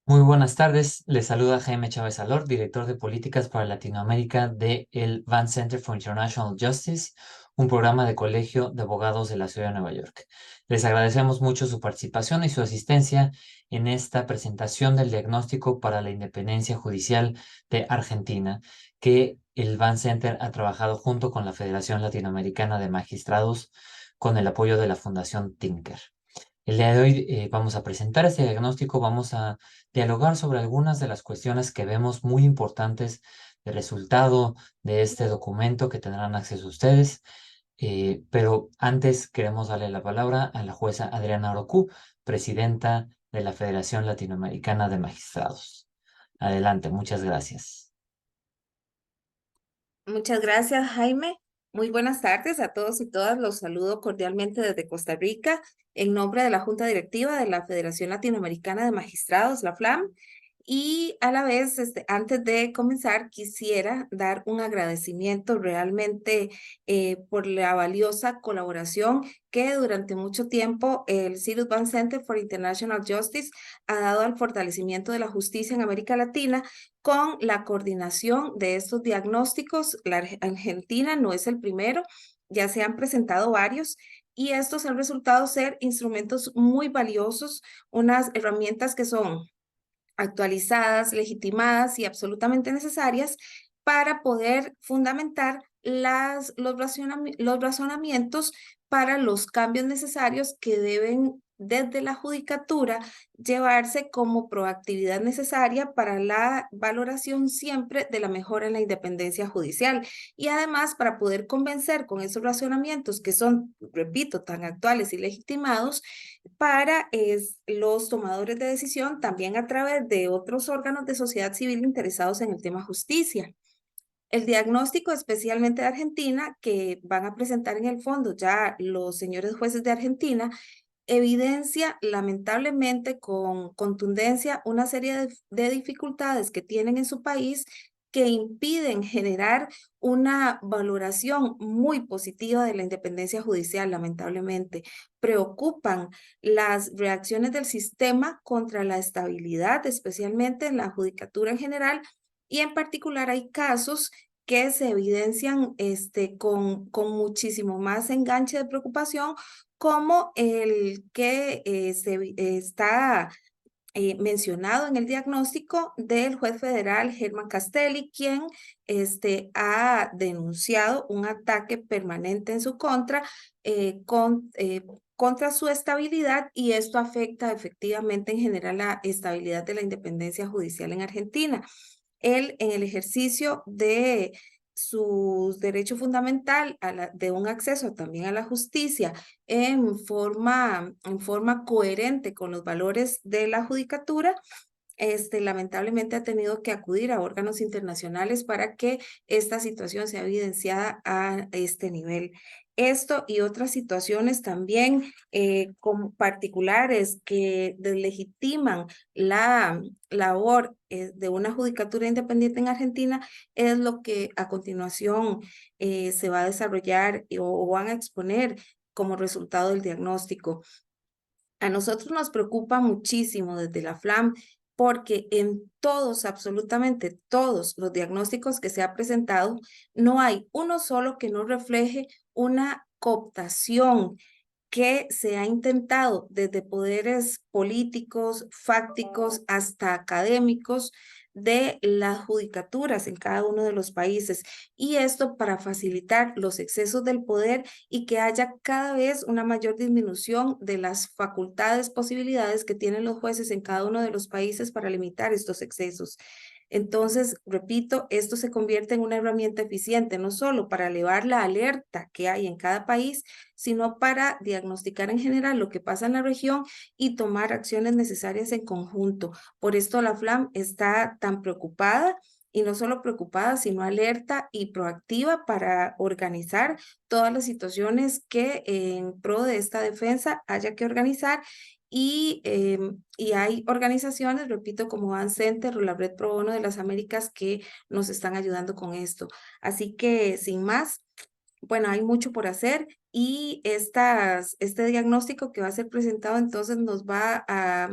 Muy buenas tardes, les saluda Jaime Chávez Alor, director de Políticas para Latinoamérica de el Van Center for International Justice, un programa de colegio de abogados de la ciudad de Nueva York. Les agradecemos mucho su participación y su asistencia en esta presentación del diagnóstico para la independencia judicial de Argentina, que el Van Center ha trabajado junto con la Federación Latinoamericana de Magistrados con el apoyo de la Fundación Tinker. El día de hoy vamos a presentar este diagnóstico, vamos a dialogar sobre algunas de las cuestiones que vemos muy importantes del resultado de este documento que tendrán acceso ustedes. Pero antes queremos darle la palabra a la jueza Adriana Orocu, presidenta de la Federación Latinoamericana de Magistrados. Adelante, muchas gracias. Muchas gracias, Jaime. Muy buenas tardes a todos y todas. Los saludo cordialmente desde Costa Rica en nombre de la Junta Directiva de la Federación Latinoamericana de Magistrados, la FLAM. Y a la vez, antes de comenzar, quisiera dar un agradecimiento realmente por la valiosa colaboración que durante mucho tiempo el Cyrus Van Center for International Justice ha dado al fortalecimiento de la justicia en América Latina con la coordinación de estos diagnósticos. La Argentina no es el primero, ya se han presentado varios y estos han resultado ser instrumentos muy valiosos, unas herramientas que son actualizadas, legitimadas y absolutamente necesarias para poder fundamentar los razonamientos para los cambios necesarios que deben desde la judicatura llevarse como proactividad necesaria para la valoración siempre de la mejora en la independencia judicial y además para poder convencer con esos razonamientos que son, repito, tan actuales y legitimados para los tomadores de decisión también a través de otros órganos de sociedad civil interesados en el tema justicia. El diagnóstico especialmente de Argentina, que van a presentar en el fondo ya los señores jueces de Argentina, evidencia lamentablemente con contundencia una serie de dificultades que tienen en su país que impiden generar una valoración muy positiva de la independencia judicial, lamentablemente. Preocupan las reacciones del sistema contra la estabilidad, especialmente en la judicatura en general, y en particular hay casos que se evidencian con muchísimo más enganche de preocupación como el que está mencionado en el diagnóstico del juez federal Germán Castelli, quien ha denunciado un ataque permanente en su contra, contra su estabilidad, y esto afecta efectivamente en general la estabilidad de la independencia judicial en Argentina. Él, en el ejercicio de su derecho fundamental de un acceso también a la justicia en forma coherente con los valores de la judicatura, lamentablemente ha tenido que acudir a órganos internacionales para que esta situación sea evidenciada a este nivel. Esto y otras situaciones también como particulares que deslegitiman la labor de una judicatura independiente en Argentina es lo que a continuación se va a desarrollar o van a exponer como resultado del diagnóstico. A nosotros nos preocupa muchísimo desde la FLAM porque en todos, absolutamente todos los diagnósticos que se ha presentado, no hay uno solo que no refleje una cooptación que se ha intentado desde poderes políticos, fácticos, hasta académicos de las judicaturas en cada uno de los países. Y esto para facilitar los excesos del poder y que haya cada vez una mayor disminución de las facultades, posibilidades que tienen los jueces en cada uno de los países para limitar estos excesos. Entonces, repito, esto se convierte en una herramienta eficiente, no solo para elevar la alerta que hay en cada país, sino para diagnosticar en general lo que pasa en la región y tomar acciones necesarias en conjunto. Por esto la FLAM está tan preocupada, y no solo preocupada, sino alerta y proactiva para organizar todas las situaciones que en pro de esta defensa haya que organizar. Y hay organizaciones, repito, como Van Center o la Red Pro Bono de las Américas que nos están ayudando con esto. Así que, sin más, bueno, hay mucho por hacer y este diagnóstico que va a ser presentado entonces nos va a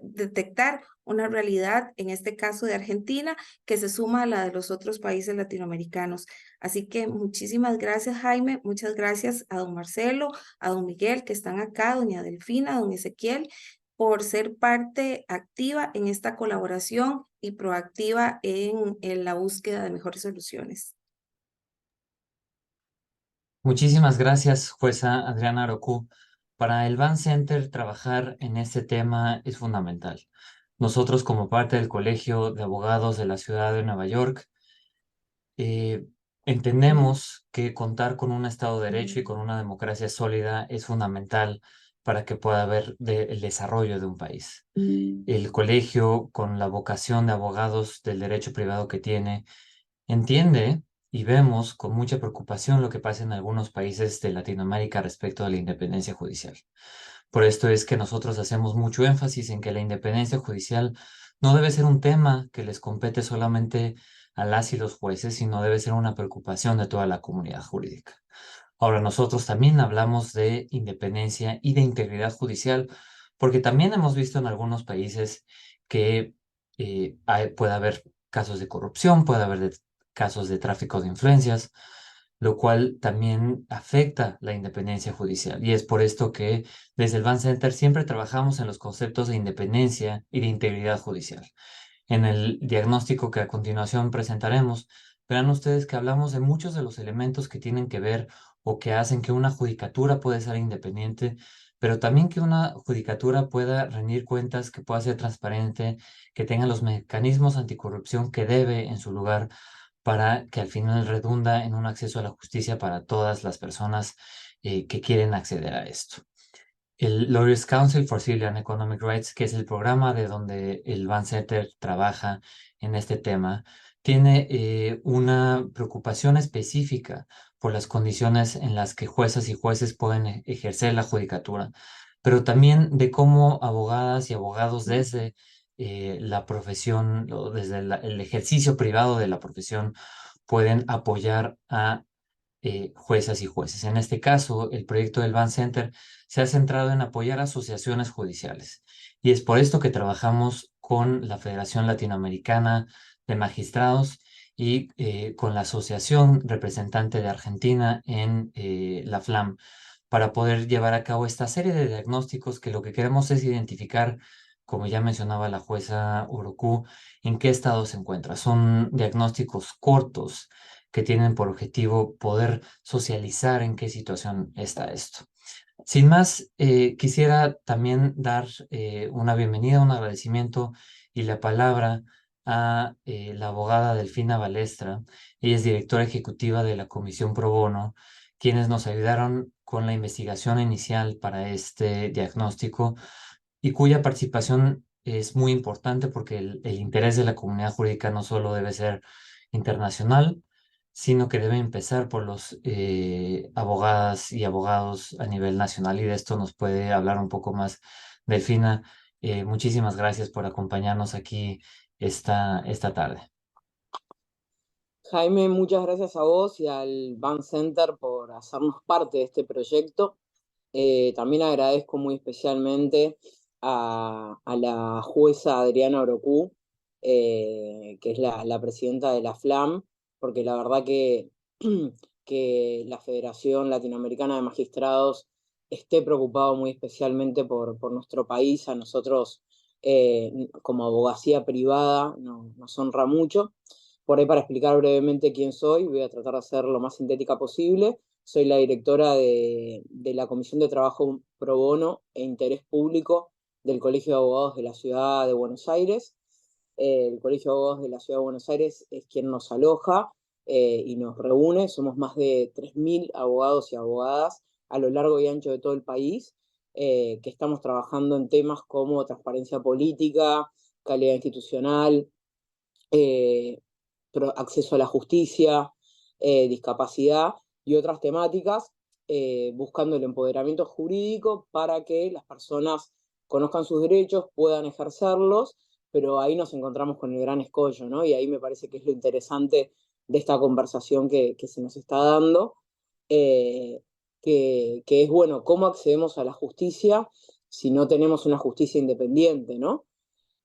detectar una realidad, en este caso de Argentina, que se suma a la de los otros países latinoamericanos. Así que muchísimas gracias, Jaime, muchas gracias a don Marcelo, a don Miguel, que están acá, doña Delfina, don Ezequiel, por ser parte activa en esta colaboración y proactiva en la búsqueda de mejores soluciones. Muchísimas gracias, jueza Adriana Arocu. Para el Van Center, trabajar en este tema es fundamental. Nosotros, como parte del Colegio de Abogados de la Ciudad de Nueva York, eh, entendemos que contar con un Estado de Derecho y con una democracia sólida es fundamental para que pueda haber el desarrollo de un país. El colegio, con la vocación de abogados del derecho privado que tiene, entiende y vemos con mucha preocupación lo que pasa en algunos países de Latinoamérica respecto a la independencia judicial. Por esto es que nosotros hacemos mucho énfasis en que la independencia judicial no debe ser un tema que les compete solamente a las y los jueces, sino debe ser una preocupación de toda la comunidad jurídica. Ahora, nosotros también hablamos de independencia y de integridad judicial, porque también hemos visto en algunos países que puede haber casos de corrupción, puede haber casos de tráfico de influencias, lo cual también afecta la independencia judicial. Y es por esto que desde el Van Center siempre trabajamos en los conceptos de independencia y de integridad judicial. En el diagnóstico que a continuación presentaremos, verán ustedes que hablamos de muchos de los elementos que tienen que ver o que hacen que una judicatura pueda ser independiente, pero también que una judicatura pueda rendir cuentas, que pueda ser transparente, que tenga los mecanismos anticorrupción que debe en su lugar para que al final redunda en un acceso a la justicia para todas las personas que quieren acceder a esto. El Lawyers Council for Civil and Economic Rights, que es el programa de donde el Van Center trabaja en este tema, tiene una preocupación específica por las condiciones en las que juezas y jueces pueden ejercer la judicatura, pero también de cómo abogadas y abogados desde la profesión, o desde el ejercicio privado de la profesión, pueden apoyar a juezas y jueces. En este caso, el proyecto del Van Center se ha centrado en apoyar asociaciones judiciales. Y es por esto que trabajamos con la Federación Latinoamericana de Magistrados y con la Asociación Representante de Argentina en la FLAM para poder llevar a cabo esta serie de diagnósticos que lo que queremos es identificar, como ya mencionaba la jueza Urucú, en qué estado se encuentra. Son diagnósticos cortos que tienen por objetivo poder socializar en qué situación está esto. Sin más, quisiera también dar una bienvenida, un agradecimiento y la palabra a la abogada Delfina Balestra. Ella es directora ejecutiva de la Comisión Pro Bono, quienes nos ayudaron con la investigación inicial para este diagnóstico y cuya participación es muy importante porque el interés de la comunidad jurídica no solo debe ser internacional, sino que debe empezar por los abogadas y abogados a nivel nacional, y de esto nos puede hablar un poco más Delfina. Muchísimas gracias por acompañarnos aquí esta tarde. Jaime, muchas gracias a vos y al Van Center por hacernos parte de este proyecto. También agradezco muy especialmente a la jueza Adriana Orocú, que es la presidenta de la FLAM, porque la verdad que la Federación Latinoamericana de Magistrados esté preocupado muy especialmente por nuestro país. A nosotros, como abogacía privada, nos honra mucho. Por ahí, para explicar brevemente quién soy, voy a tratar de ser lo más sintética posible. Soy la directora de la Comisión de Trabajo Pro Bono e Interés Público del Colegio de Abogados de la Ciudad de Buenos Aires. El Colegio de Abogados de la Ciudad de Buenos Aires es quien nos aloja y nos reúne. Somos más de 3.000 abogados y abogadas a lo largo y ancho de todo el país, que estamos trabajando en temas como transparencia política, calidad institucional, acceso a la justicia, discapacidad y otras temáticas, buscando el empoderamiento jurídico para que las personas conozcan sus derechos, puedan ejercerlos, pero ahí nos encontramos con el gran escollo, ¿no? Y ahí me parece que es lo interesante de esta conversación que se nos está dando, que es, bueno, cómo accedemos a la justicia si no tenemos una justicia independiente, ¿no?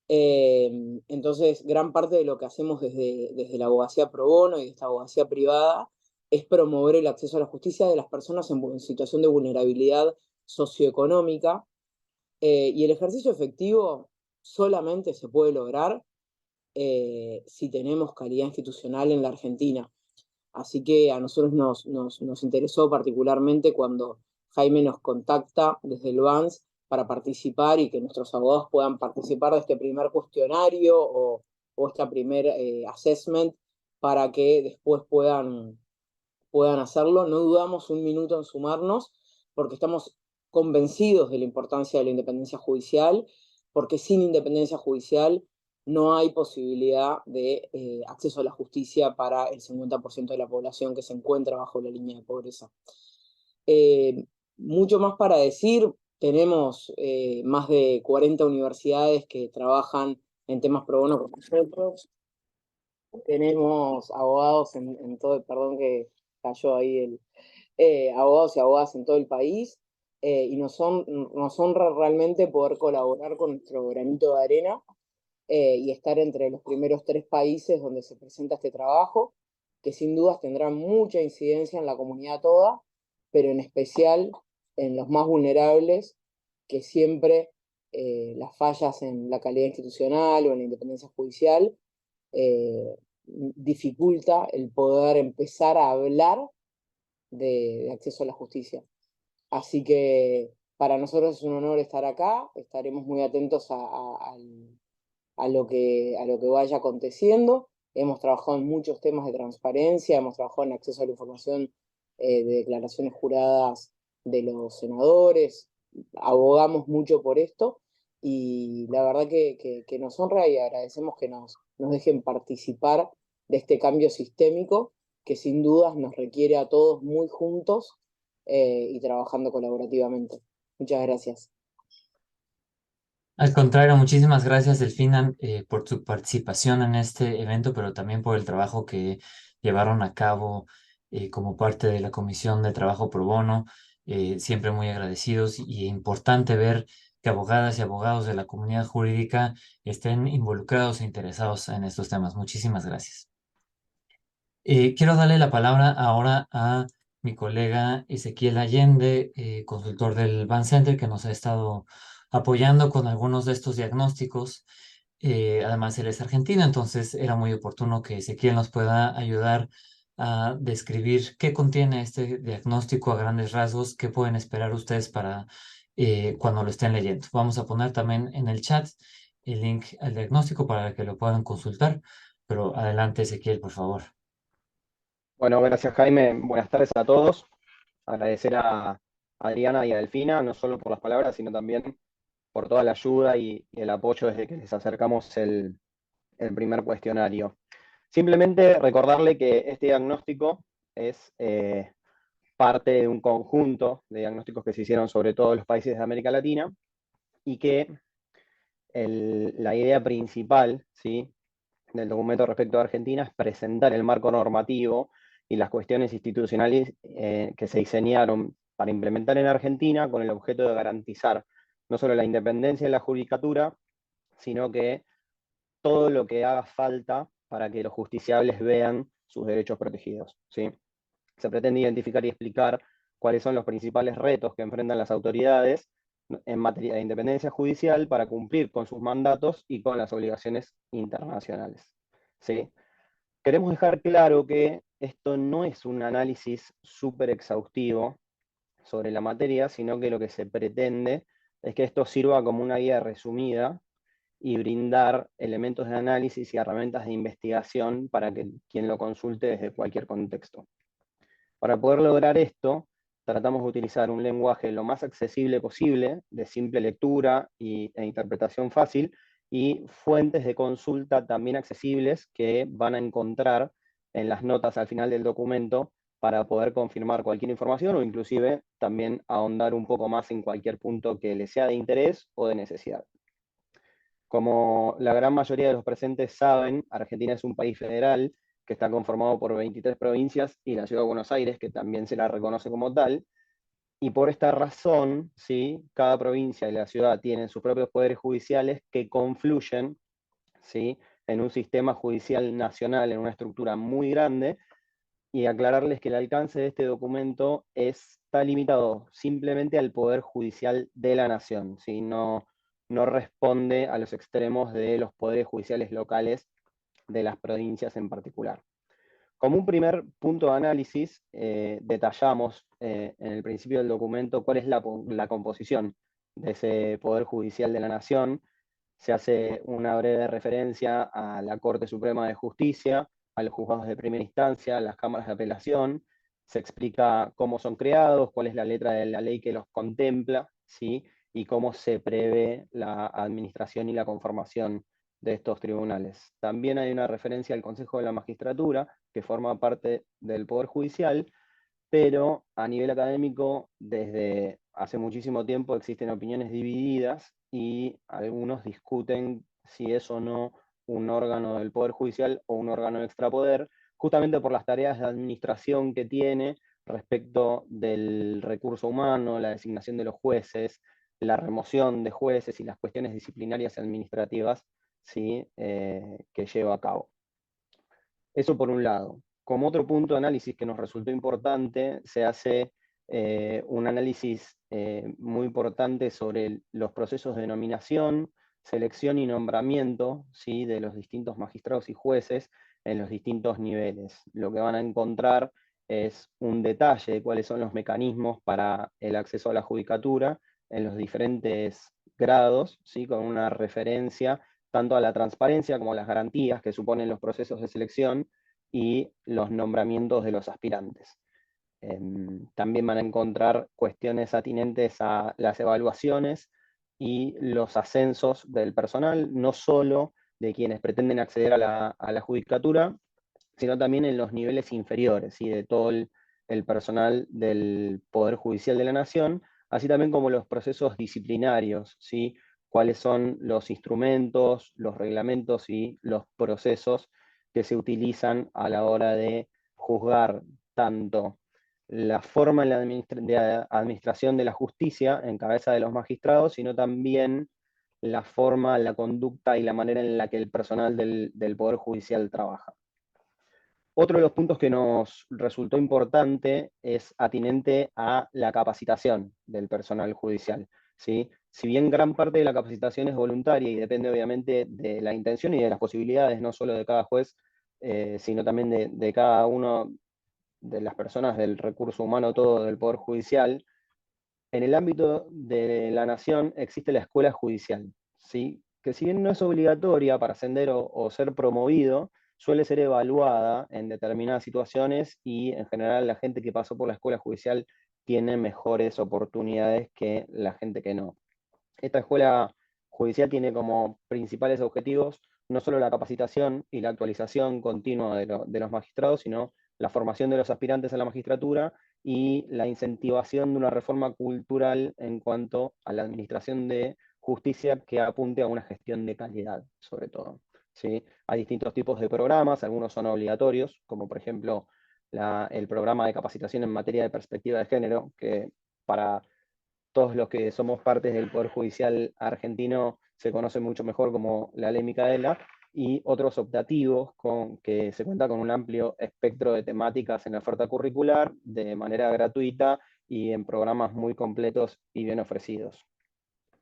Entonces, gran parte de lo que hacemos desde la abogacía pro bono y esta abogacía privada es promover el acceso a la justicia de las personas en situación de vulnerabilidad socioeconómica, y el ejercicio efectivo solamente se puede lograr si tenemos calidad institucional en la Argentina. Así que a nosotros nos interesó particularmente cuando Jaime nos contacta desde el BANS para participar y que nuestros abogados puedan participar de este primer cuestionario o este primer assessment para que después puedan hacerlo. No dudamos un minuto en sumarnos porque estamos convencidos de la importancia de la independencia judicial, porque sin independencia judicial no hay posibilidad de acceso a la justicia para el 50% de la población que se encuentra bajo la línea de pobreza. Mucho más para decir, tenemos más de 40 universidades que trabajan en temas pro bono con nosotros, tenemos abogados en todo, perdón que cayó ahí abogados y abogadas en todo el país, y nos honra realmente poder colaborar con nuestro granito de arena y estar entre los primeros 3 países donde se presenta este trabajo, que sin dudas tendrá mucha incidencia en la comunidad toda, pero en especial en los más vulnerables, que siempre las fallas en la calidad institucional o en la independencia judicial dificulta el poder empezar a hablar de acceso a la justicia. Así que para nosotros es un honor estar acá, estaremos muy atentos a lo que vaya aconteciendo. Hemos trabajado en muchos temas de transparencia, hemos trabajado en acceso a la información de declaraciones juradas de los senadores, abogamos mucho por esto y la verdad que nos honra y agradecemos que nos dejen participar de este cambio sistémico que sin dudas nos requiere a todos muy juntos y trabajando colaborativamente. Muchas gracias. Al contrario, muchísimas gracias, Delfina, por tu participación en este evento, pero también por el trabajo que llevaron a cabo como parte de la Comisión de Trabajo Pro Bono. Siempre muy agradecidos y importante ver que abogadas y abogados de la comunidad jurídica estén involucrados e interesados en estos temas. Muchísimas gracias. Quiero darle la palabra ahora a mi colega Ezequiel Allende, consultor del Van Center, que nos ha estado apoyando con algunos de estos diagnósticos. Además, él es argentino, entonces era muy oportuno que Ezequiel nos pueda ayudar a describir qué contiene este diagnóstico a grandes rasgos, qué pueden esperar ustedes para cuando lo estén leyendo. Vamos a poner también en el chat el link al diagnóstico para que lo puedan consultar, pero adelante, Ezequiel, por favor. Bueno, gracias Jaime, buenas tardes a todos. Agradecer a Adriana y a Delfina, no solo por las palabras, sino también por toda la ayuda y el apoyo desde que les acercamos el primer cuestionario. Simplemente recordarle que este diagnóstico es parte de un conjunto de diagnósticos que se hicieron sobre todos los países de América Latina y que la idea principal, ¿sí?, del documento respecto a Argentina es presentar el marco normativo y las cuestiones institucionales que se diseñaron para implementar en Argentina con el objeto de garantizar no solo la independencia de la judicatura, sino que todo lo que haga falta para que los justiciables vean sus derechos protegidos, ¿sí? Se pretende identificar y explicar cuáles son los principales retos que enfrentan las autoridades en materia de independencia judicial para cumplir con sus mandatos y con las obligaciones internacionales, ¿sí? Queremos dejar claro que esto no es un análisis súper exhaustivo sobre la materia, sino que lo que se pretende es que esto sirva como una guía resumida y brindar elementos de análisis y herramientas de investigación para que quien lo consulte desde cualquier contexto. Para poder lograr esto, tratamos de utilizar un lenguaje lo más accesible posible, de simple lectura e interpretación fácil, y fuentes de consulta también accesibles que van a encontrar en las notas al final del documento para poder confirmar cualquier información o inclusive también ahondar un poco más en cualquier punto que les sea de interés o de necesidad. Como la gran mayoría de los presentes saben, Argentina es un país federal que está conformado por 23 provincias y la Ciudad de Buenos Aires, que también se la reconoce como tal, Y por esta razón, ¿sí?, cada provincia y la ciudad tienen sus propios poderes judiciales que confluyen, ¿sí?, en un sistema judicial nacional, en una estructura muy grande, y aclararles que el alcance de este documento está limitado simplemente al Poder Judicial de la Nación, ¿sí? No responde a los extremos de los poderes judiciales locales de las provincias en particular. Como un primer punto de análisis, detallamos en el principio del documento cuál es la composición de ese Poder Judicial de la Nación. Se hace una breve referencia a la Corte Suprema de Justicia, a los juzgados de primera instancia, a las cámaras de apelación, se explica cómo son creados, cuál es la letra de la ley que los contempla, ¿sí?, y cómo se prevé la administración y la conformación de estos tribunales. También hay una referencia al Consejo de la Magistratura, que forma parte del Poder Judicial, pero a nivel académico, desde hace muchísimo tiempo existen opiniones divididas y algunos discuten si es o no un órgano del Poder Judicial o un órgano extrapoder, justamente por las tareas de administración que tiene respecto del recurso humano, la designación de los jueces, la remoción de jueces y las cuestiones disciplinarias y administrativas, ¿sí?, que lleva a cabo. Eso por un lado. Como otro punto de análisis que nos resultó importante, se hace un análisis muy importante sobre los procesos de nominación, selección y nombramiento, ¿sí?, de los distintos magistrados y jueces en los distintos niveles. Lo que van a encontrar es un detalle de cuáles son los mecanismos para el acceso a la judicatura en los diferentes grados, ¿sí?, con una referencia tanto a la transparencia como a las garantías que suponen los procesos de selección y los nombramientos de los aspirantes. También van a encontrar cuestiones atinentes a las evaluaciones y los ascensos del personal, no solo de quienes pretenden acceder a la judicatura, sino también en los niveles inferiores, ¿sí?, de todo el personal del Poder Judicial de la Nación, así también como los procesos disciplinarios, ¿sí?, cuáles son los instrumentos, los reglamentos y los procesos que se utilizan a la hora de juzgar tanto la forma de administración de la justicia en cabeza de los magistrados, sino también la forma, la conducta y la manera en la que el personal del Poder Judicial trabaja. Otro de los puntos que nos resultó importante es atinente a la capacitación del personal judicial, ¿sí? Si bien gran parte de la capacitación es voluntaria y depende obviamente de la intención y de las posibilidades, no solo de cada juez, sino también de cada uno de las personas del recurso humano, todo del Poder Judicial, en el ámbito de la nación existe la escuela judicial, ¿sí?, que si bien no es obligatoria para ascender o ser promovido, suele ser evaluada en determinadas situaciones y en general la gente que pasó por la escuela judicial tiene mejores oportunidades que la gente que no. Esta escuela judicial tiene como principales objetivos no solo la capacitación y la actualización continua de los magistrados, sino la formación de los aspirantes a la magistratura y la incentivación de una reforma cultural en cuanto a la administración de justicia que apunte a una gestión de calidad, sobre todo, ¿sí? Hay distintos tipos de programas, algunos son obligatorios, como por ejemplo el programa de capacitación en materia de perspectiva de género, que para todos los que somos partes del Poder Judicial argentino se conoce mucho mejor como la Ley Micaela, y otros optativos que se cuenta con un amplio espectro de temáticas en la oferta curricular, de manera gratuita y en programas muy completos y bien ofrecidos,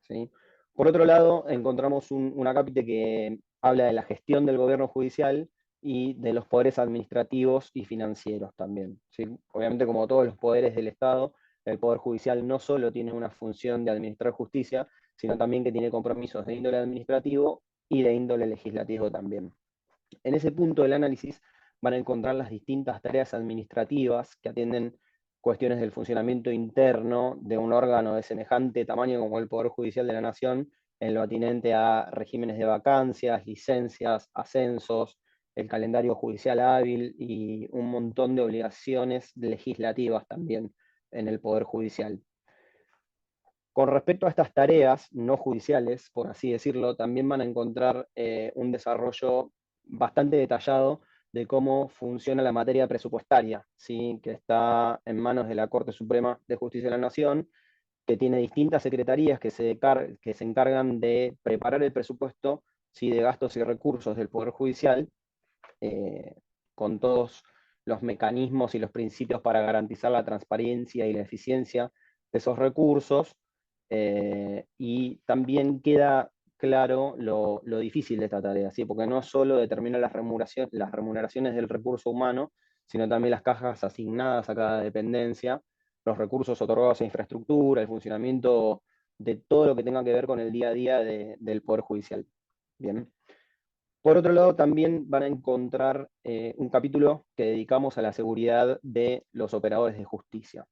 ¿sí? Por otro lado, encontramos un acápite que habla de la gestión del gobierno judicial y de los poderes administrativos y financieros también, ¿sí? Obviamente, como todos los poderes del Estado, el Poder Judicial no solo tiene una función de administrar justicia, sino también que tiene compromisos de índole administrativo y de índole legislativo también. En ese punto del análisis van a encontrar las distintas tareas administrativas que atienden cuestiones del funcionamiento interno de un órgano de semejante tamaño como el Poder Judicial de la Nación, en lo atinente a regímenes de vacancias, licencias, ascensos, el calendario judicial hábil y un montón de obligaciones legislativas también en el Poder Judicial. Con respecto a estas tareas no judiciales, por así decirlo, también van a encontrar un desarrollo bastante detallado de cómo funciona la materia presupuestaria, ¿sí? Que está en manos de la Corte Suprema de Justicia de la Nación, que tiene distintas secretarías que se encargan de preparar el presupuesto, ¿sí? De gastos y recursos del Poder Judicial, con todos los mecanismos y los principios para garantizar la transparencia y la eficiencia de esos recursos, y también queda claro lo difícil de esta tarea, ¿sí? Porque no solo determina las remuneraciones del recurso humano, sino también las cajas asignadas a cada dependencia, los recursos otorgados a infraestructura, el funcionamiento de todo lo que tenga que ver con el día a día del Poder Judicial. Bien. Por otro lado, también van a encontrar un capítulo que dedicamos a la seguridad de los operadores de justicia.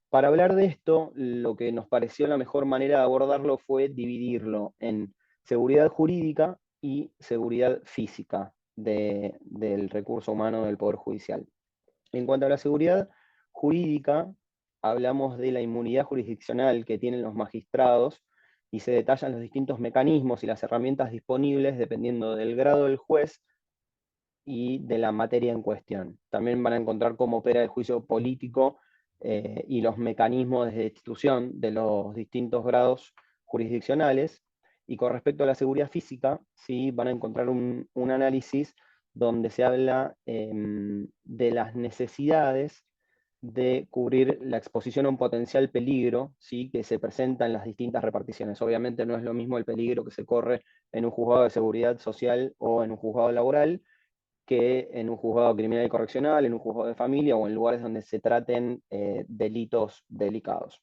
Para hablar de esto, lo que nos pareció la mejor manera de abordarlo fue dividirlo en seguridad jurídica y seguridad física del recurso humano del Poder Judicial. En cuanto a la seguridad jurídica, hablamos de la inmunidad jurisdiccional que tienen los magistrados y se detallan los distintos mecanismos y las herramientas disponibles dependiendo del grado del juez y de la materia en cuestión. También van a encontrar cómo opera el juicio político y los mecanismos de destitución de los distintos grados jurisdiccionales. Y con respecto a la seguridad física, ¿sí? Van a encontrar un análisis donde se habla de las necesidades de cubrir la exposición a un potencial peligro, ¿sí? Que se presenta en las distintas reparticiones. Obviamente no es lo mismo el peligro que se corre en un juzgado de seguridad social o en un juzgado laboral, que en un juzgado criminal y correccional, en un juzgado de familia o en lugares donde se traten delitos delicados.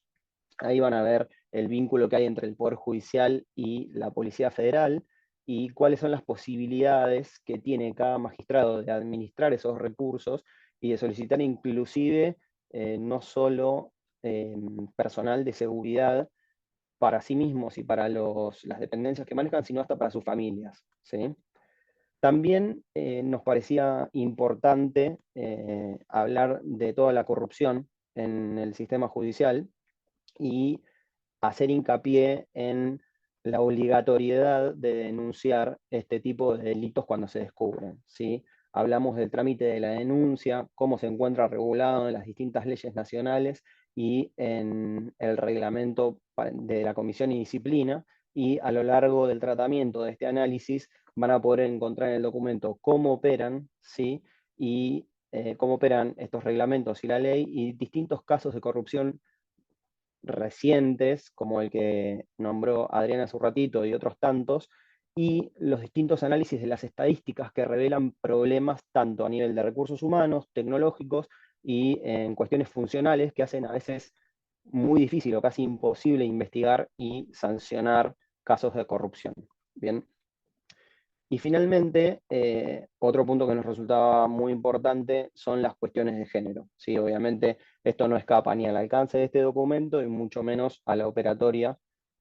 Ahí van a ver el vínculo que hay entre el Poder Judicial y la Policía Federal y cuáles son las posibilidades que tiene cada magistrado de administrar esos recursos y de solicitar inclusive no solo personal de seguridad para sí mismos y para las dependencias que manejan, sino hasta para sus familias, ¿sí? También nos parecía importante hablar de toda la corrupción en el sistema judicial y hacer hincapié en la obligatoriedad de denunciar este tipo de delitos cuando se descubren, ¿sí? Hablamos del trámite de la denuncia, cómo se encuentra regulado en las distintas leyes nacionales y en el reglamento de la Comisión y Disciplina, y a lo largo del tratamiento de este análisis van a poder encontrar en el documento cómo operan, ¿sí? Y cómo operan estos reglamentos y la ley, y distintos casos de corrupción recientes, como el que nombró Adriana hace un ratito y otros tantos, y los distintos análisis de las estadísticas que revelan problemas tanto a nivel de recursos humanos, tecnológicos y en cuestiones funcionales que hacen a veces muy difícil o casi imposible investigar y sancionar casos de corrupción. Bien. Y finalmente, otro punto que nos resultaba muy importante son las cuestiones de género, ¿sí? Obviamente esto no escapa ni al alcance de este documento y mucho menos a la operatoria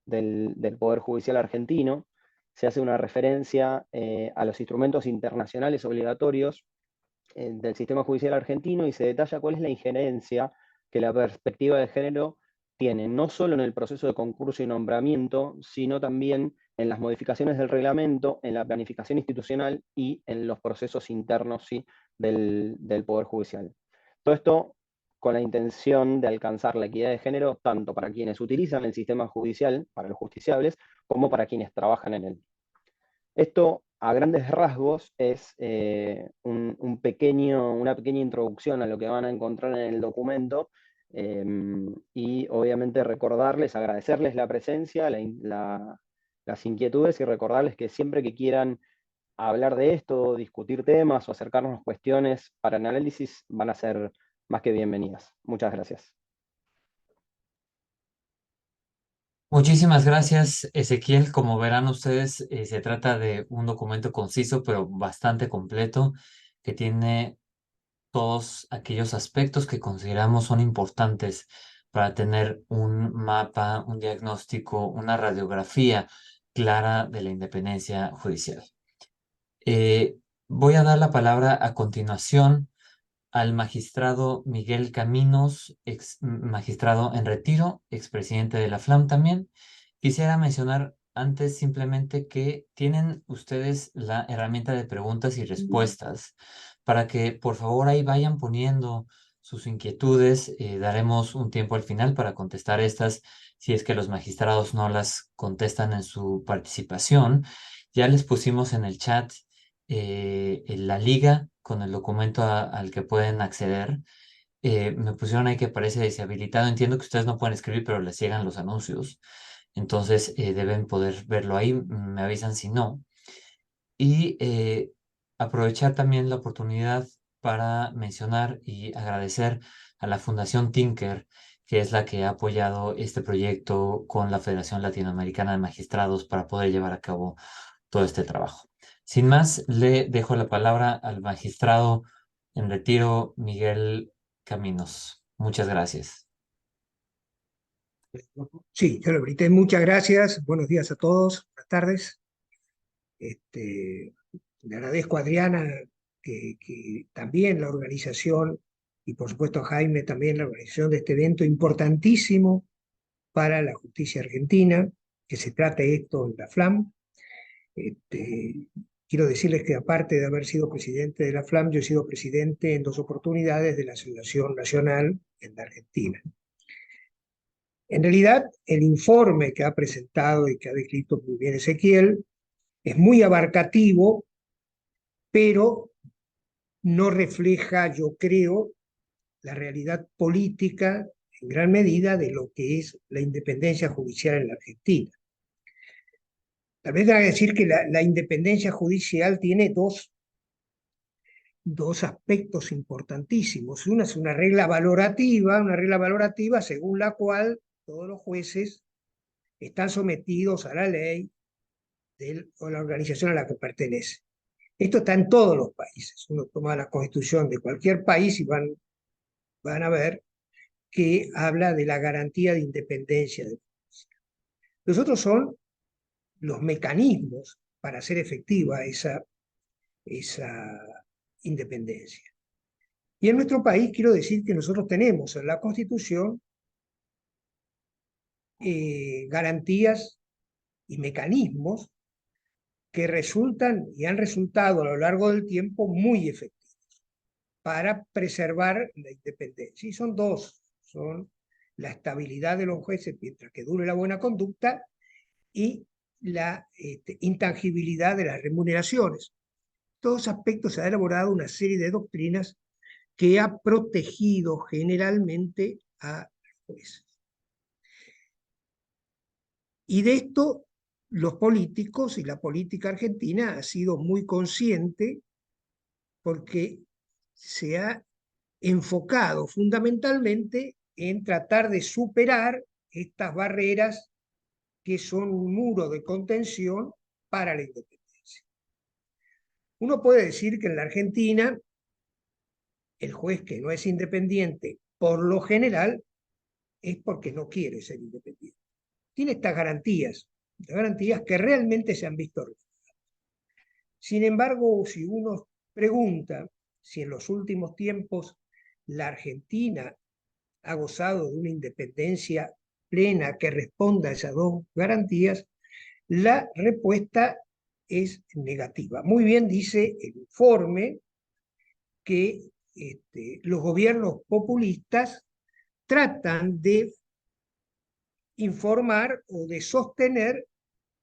del Poder Judicial argentino. Se hace una referencia a los instrumentos internacionales obligatorios del sistema judicial argentino y se detalla cuál es la injerencia que la perspectiva de género tiene, no solo en el proceso de concurso y nombramiento, sino también en las modificaciones del reglamento, en la planificación institucional y en los procesos internos, ¿sí? del Poder Judicial. Todo esto con la intención de alcanzar la equidad de género tanto para quienes utilizan el sistema judicial, para los justiciables, como para quienes trabajan en él. Esto, a grandes rasgos, es una pequeña introducción a lo que van a encontrar en el documento, y obviamente recordarles, agradecerles la presencia, las inquietudes, y recordarles que siempre que quieran hablar de esto, discutir temas o acercarnos cuestiones para análisis, van a ser más que bienvenidas. Muchas gracias. Muchísimas gracias, Ezequiel. Como verán ustedes, se trata de un documento conciso, pero bastante completo, que tiene todos aquellos aspectos que consideramos son importantes para tener un mapa, un diagnóstico, una radiografía clara de la independencia judicial. Voy a dar la palabra a continuación al magistrado Miguel Caminos, ex magistrado en retiro, expresidente de la FLAM también. Quisiera mencionar antes simplemente que tienen ustedes la herramienta de preguntas y respuestas para que por favor ahí vayan poniendo sus inquietudes. Daremos un tiempo al final para contestar estas, si es que los magistrados no las contestan en su participación. Ya les pusimos en el chat en la liga con el documento al que pueden acceder. Me pusieron ahí que parece deshabilitado. Entiendo que ustedes no pueden escribir, pero les llegan los anuncios. Entonces deben poder verlo ahí. Me avisan si no. Y aprovechar también la oportunidad para mencionar y agradecer a la Fundación Tinker, que es la que ha apoyado este proyecto con la Federación Latinoamericana de Magistrados para poder llevar a cabo todo este trabajo. Sin más, le dejo la palabra al magistrado en retiro, Miguel Caminos. Muchas gracias. Sí, yo lo grité. Muchas gracias. Buenos días a todos. Buenas tardes. Le agradezco a Adriana que también la organización, y por supuesto a Jaime también la organización de este evento importantísimo para la justicia argentina, que se trate esto en la FLAM. Quiero decirles que aparte de haber sido presidente de la FLAM, yo he sido presidente en 2 oportunidades de la Asociación Nacional en la Argentina. En realidad, el informe que ha presentado y que ha descrito muy bien Ezequiel es muy abarcativo, pero no refleja, yo creo, la realidad política en gran medida de lo que es la independencia judicial en la Argentina. Tal vez tenga que decir que la independencia judicial tiene dos aspectos importantísimos. Una es una regla valorativa según la cual todos los jueces están sometidos a la ley o la organización a la que pertenece. Esto está en todos los países. Uno toma la constitución de cualquier país y van a ver que habla de la garantía de independencia de la justicia. Los otros son los mecanismos para hacer efectiva esa independencia. Y en nuestro país quiero decir que nosotros tenemos en la Constitución garantías y mecanismos que resultan y han resultado a lo largo del tiempo muy efectivos para preservar la independencia. Y son 2, son la estabilidad de los jueces mientras que dure la buena conducta y la intangibilidad de las remuneraciones. Todos aspectos se ha elaborado una serie de doctrinas que ha protegido generalmente a los jueces. Y de esto los políticos y la política argentina ha sido muy consciente porque se ha enfocado fundamentalmente en tratar de superar estas barreras que son un muro de contención para la independencia. Uno puede decir que en la Argentina el juez que no es independiente, por lo general, es porque no quiere ser independiente. Tiene estas garantías que realmente se han visto reflejadas. Sin embargo, si uno pregunta si en los últimos tiempos la Argentina ha gozado de una independencia plena que responda a esas 2 garantías, la respuesta es negativa. Muy bien dice el informe que los gobiernos populistas tratan de informar o de sostener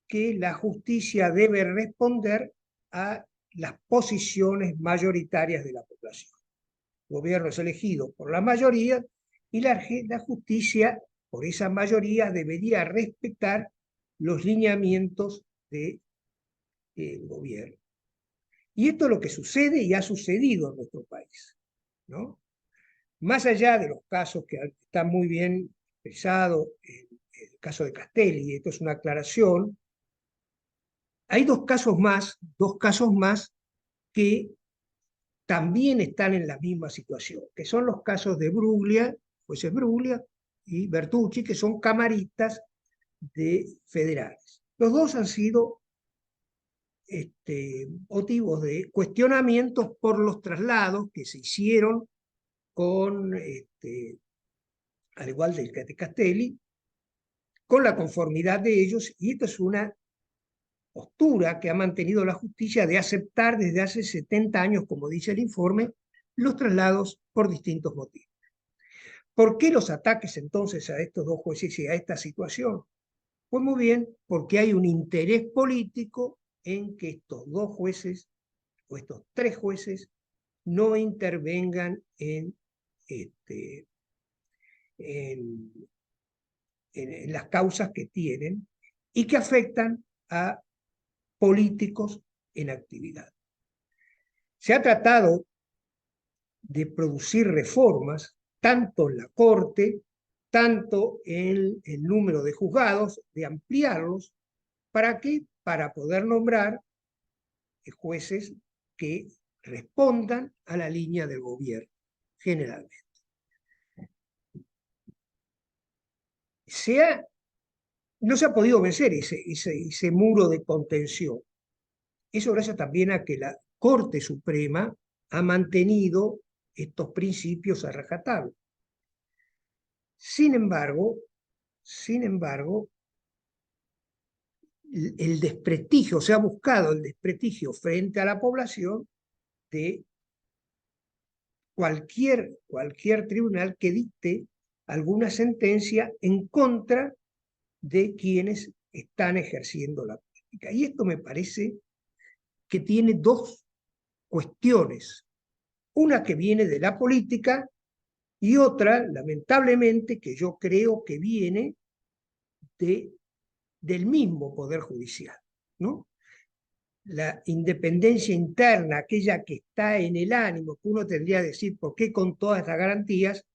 que la justicia debe responder a las posiciones mayoritarias de la población. Gobierno es elegido por la mayoría y la justicia, por esa mayoría, debería respetar los lineamientos del gobierno. Y esto es lo que sucede y ha sucedido en nuestro país, ¿no? Más allá de los casos que están muy bien expresados, el caso de Castelli, esto es una aclaración, hay dos casos más que también están en la misma situación, que son los casos de Bruglia, jueces Bruglia y Bertucci, que son camaristas de federales. Los 2 han sido motivos de cuestionamientos por los traslados que se hicieron con, al igual de Castelli, con la conformidad de ellos, y esto es una postura que ha mantenido la justicia de aceptar desde hace 70 años, como dice el informe, los traslados por distintos motivos. ¿Por qué los ataques entonces a estos dos jueces y a esta situación? Pues muy bien, porque hay un interés político en que estos dos jueces o estos tres jueces no intervengan en las causas que tienen y que afectan a políticos en actividad. Se ha tratado de producir reformas tanto en la Corte, tanto en el número de juzgados, de ampliarlos. ¿Para qué? Para poder nombrar jueces que respondan a la línea del gobierno, generalmente. No se ha podido vencer ese muro de contención. Eso gracias también a que la Corte Suprema ha mantenido estos principios a rajatabla. Sin embargo, el desprestigio, se ha buscado el desprestigio frente a la población de cualquier tribunal que dicte alguna sentencia en contra de quienes están ejerciendo la política. Y esto me parece que tiene dos cuestiones. Una que viene de la política y otra, lamentablemente, que yo creo que viene del mismo Poder Judicial, ¿no? La independencia interna, aquella que está en el ánimo, que uno tendría que decir, ¿por qué con todas estas garantías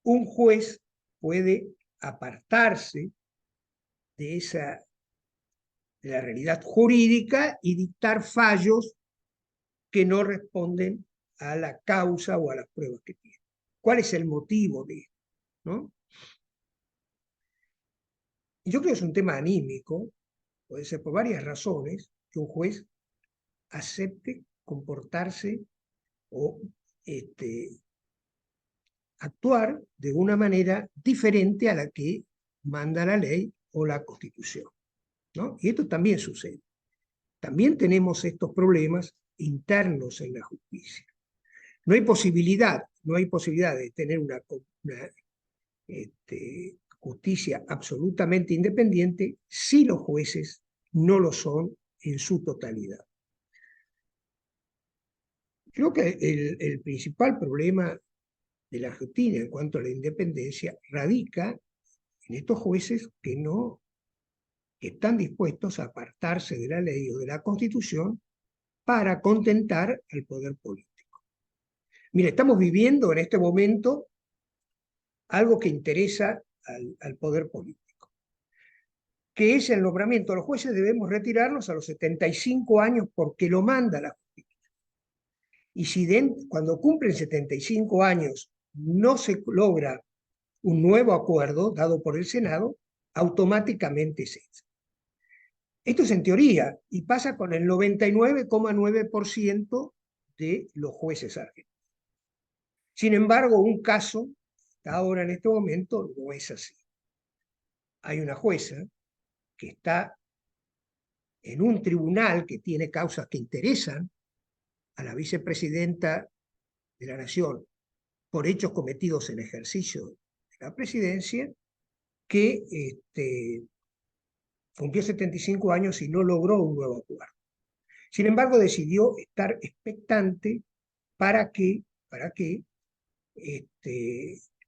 un juez puede apartarse de la realidad jurídica y dictar fallos que no responden a la causa o a las pruebas que tiene? ¿Cuál es el motivo de esto, ¿no? Y yo creo que es un tema anímico, puede ser por varias razones, que un juez acepte comportarse o actuar de una manera diferente a la que manda la ley o la Constitución, ¿no? Y esto también sucede. También tenemos estos problemas internos en la justicia. No hay posibilidad de tener una justicia absolutamente independiente si los jueces no lo son en su totalidad. Creo que el principal problema de la Argentina en cuanto a la independencia radica en estos jueces que no están dispuestos a apartarse de la ley o de la Constitución para contentar al poder político. Mire, estamos viviendo en este momento algo que interesa al poder político, que es el nombramiento. Los jueces debemos retirarnos a los 75 años porque lo manda la justicia. Y si cuando cumplen 75 años no se logra un nuevo acuerdo dado por el Senado, automáticamente cesa. Esto es en teoría y pasa con el 99,9% de los jueces argentinos. Sin embargo, un caso, ahora en este momento, no es así. Hay una jueza que está en un tribunal que tiene causas que interesan a la vicepresidenta de la Nación por hechos cometidos en ejercicio de la presidencia, que cumplió 75 años y no logró un nuevo acuerdo. Sin embargo, decidió estar expectante para que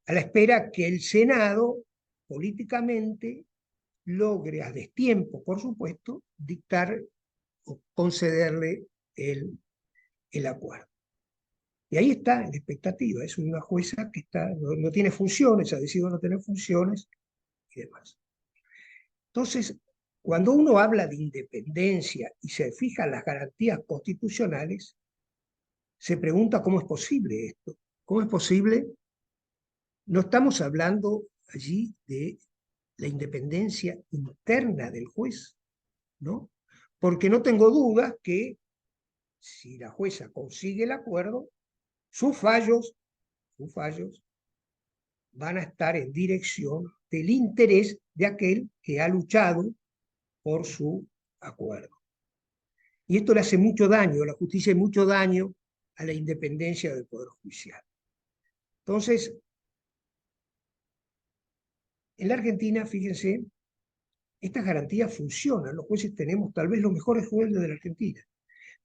a la espera que el Senado políticamente logre, a destiempo, por supuesto, dictar o concederle el acuerdo. Y ahí está la expectativa. Es una jueza que no tiene funciones, ha decidido no tener funciones y demás. Entonces, cuando uno habla de independencia y se fija en las garantías constitucionales, se pregunta cómo es posible esto. ¿Cómo es posible? No estamos hablando allí de la independencia interna del juez, ¿no? Porque no tengo dudas que si la jueza consigue el acuerdo, sus fallos van a estar en dirección del interés de aquel que ha luchado por su acuerdo. Y esto le hace mucho daño, la justicia hace mucho daño a la independencia del Poder Judicial. Entonces, en la Argentina, fíjense, estas garantías funcionan. Los jueces tenemos tal vez los mejores jueces de la Argentina.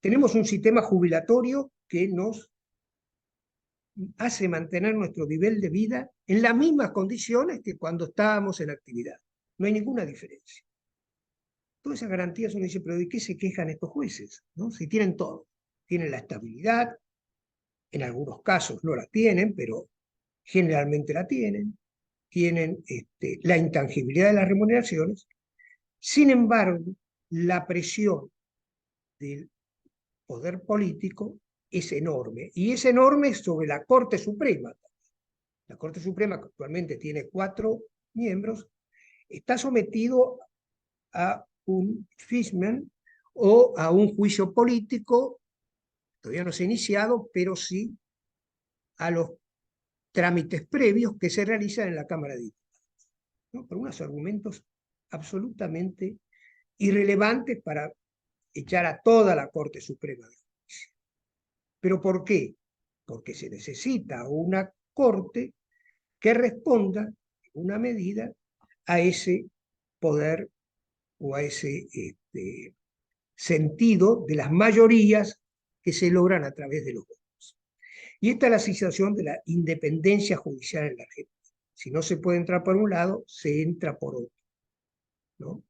Tenemos un sistema jubilatorio que nos hace mantener nuestro nivel de vida en las mismas condiciones que cuando estábamos en actividad. No hay ninguna diferencia. Todas esas garantías uno dice, pero ¿de qué se quejan estos jueces? ¿No? Si tienen todo. Tienen la estabilidad, en algunos casos no la tienen, pero generalmente la tienen. Tienen la intangibilidad de las remuneraciones. Sin embargo, la presión del poder político es enorme, y es enorme sobre la Corte Suprema. La Corte Suprema, que actualmente tiene 4 miembros, está sometido a un impeachment o a un juicio político, todavía no se ha iniciado, pero sí a los trámites previos que se realizan en la Cámara de Diputados, ¿no? Por unos argumentos absolutamente irrelevantes para echar a toda la Corte Suprema de Justicia. ¿Pero por qué? Porque se necesita una Corte que responda en una medida a ese poder o a ese sentido de las mayorías que se logran a través de los votos. Y esta es la situación de la independencia judicial en la Argentina. Si no se puede entrar por un lado, se entra por otro, ¿no?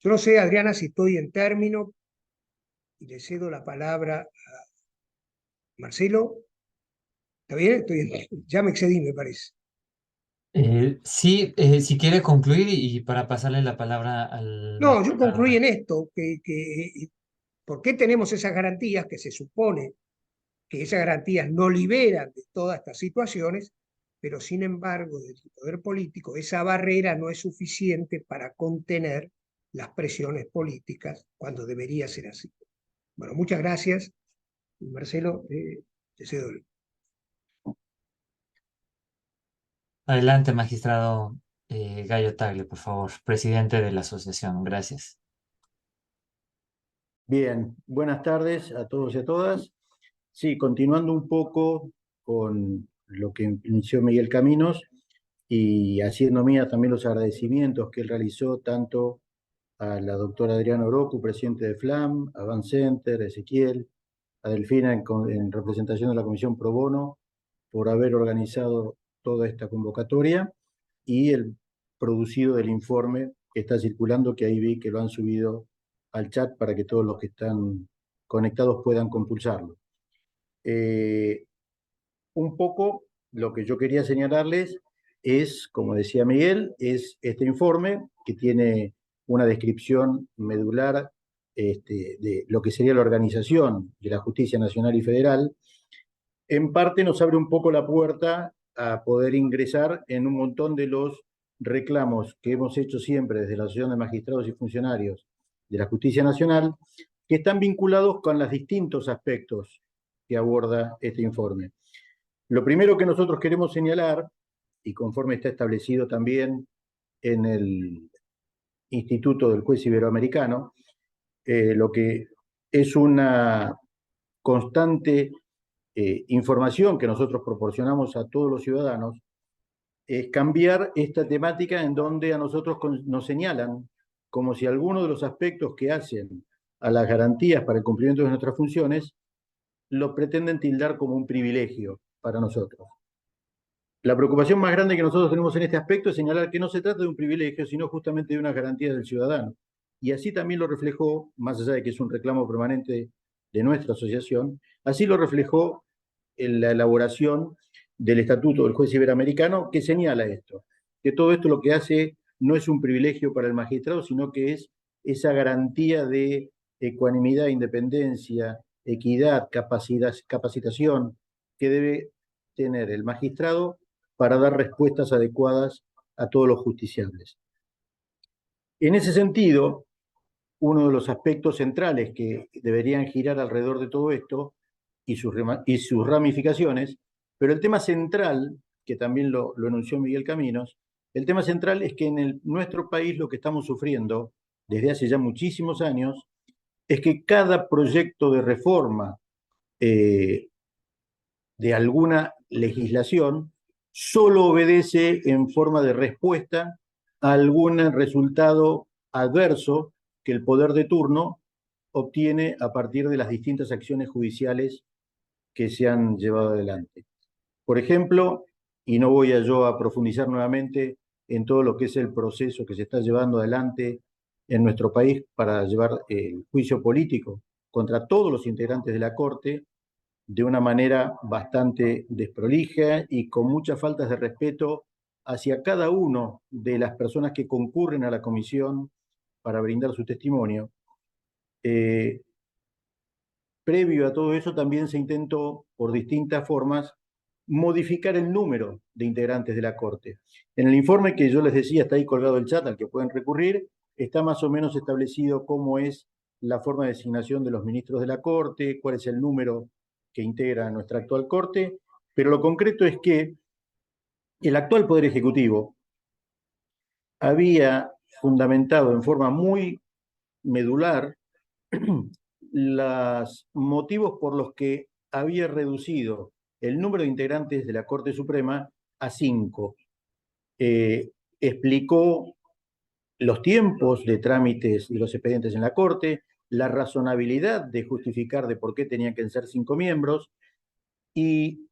Yo no sé, Adriana, si estoy en término, y le cedo la palabra a Marcelo. ¿Está bien? Ya me excedí, me parece. Sí, si quiere concluir y para pasarle la palabra al No, yo concluí magistrado. en esto, ¿por qué tenemos esas garantías que se supone que esas garantías no liberan de todas estas situaciones, pero sin embargo, desde el poder político, esa barrera no es suficiente para contener las presiones políticas cuando debería ser así? Bueno, muchas gracias. Marcelo, te cedo el... Adelante, magistrado Gallo Tagle, por favor, presidente de la asociación. Gracias. Bien, buenas tardes a todos y a todas. Sí, continuando un poco con lo que inició Miguel Caminos y haciendo mía también los agradecimientos que él realizó tanto a la doctora Adriana Orocu, presidente de FLAM, a Van Center, a Ezequiel, a Delfina en representación de la Comisión Pro Bono, por haber organizado toda esta convocatoria y el producido del informe que está circulando, que ahí vi que lo han subido al chat para que todos los que están conectados puedan compulsarlo. Un poco lo que yo quería señalarles es, como decía Miguel, es este informe que tiene una descripción medular de lo que sería la organización de la justicia nacional y federal. En parte nos abre un poco la puerta a poder ingresar en un montón de los reclamos que hemos hecho siempre desde la Asociación de Magistrados y Funcionarios de la Justicia Nacional, que están vinculados con los distintos aspectos que aborda este informe. Lo primero que nosotros queremos señalar, y conforme está establecido también en el Instituto del Juez Iberoamericano, lo que es una constante información que nosotros proporcionamos a todos los ciudadanos, es cambiar esta temática en donde a nosotros nos señalan como si alguno de los aspectos que hacen a las garantías para el cumplimiento de nuestras funciones lo pretenden tildar como un privilegio para nosotros. La preocupación más grande que nosotros tenemos en este aspecto es señalar que no se trata de un privilegio, sino justamente de unas garantías del ciudadano. Y así también lo reflejó, más allá de que es un reclamo permanente de nuestra asociación, así lo reflejó en la elaboración del Estatuto del Juez Iberoamericano, que señala esto, que todo esto lo que hace no es un privilegio para el magistrado, sino que es esa garantía de ecuanimidad, independencia, equidad, capacitación que debe tener el magistrado para dar respuestas adecuadas a todos los justiciables. En ese sentido, uno de los aspectos centrales que deberían girar alrededor de todo esto y sus ramificaciones, pero el tema central, que también lo enunció Miguel Caminos, el tema central es que en nuestro país lo que estamos sufriendo desde hace ya muchísimos años es que cada proyecto de reforma de alguna legislación solo obedece en forma de respuesta a algún resultado adverso que el poder de turno obtiene a partir de las distintas acciones judiciales que se han llevado adelante. Por ejemplo, y no voy yo a profundizar nuevamente en todo lo que es el proceso que se está llevando adelante en nuestro país para llevar el juicio político contra todos los integrantes de la Corte, de una manera bastante desprolija y con muchas faltas de respeto hacia cada uno de las personas que concurren a la comisión para brindar su testimonio. Previo a todo eso también se intentó, por distintas formas, modificar el número de integrantes de la Corte. En el informe que yo les decía, está ahí colgado el chat al que pueden recurrir, está más o menos establecido cómo es la forma de designación de los ministros de la Corte, cuál es el número que integra nuestra actual Corte, pero lo concreto es que el actual Poder Ejecutivo había fundamentado en forma muy medular los motivos por los que había reducido el número de integrantes de la Corte Suprema a 5. Explicó los tiempos de trámites de los expedientes en la Corte, la razonabilidad de justificar de por qué tenían que ser 5 miembros, y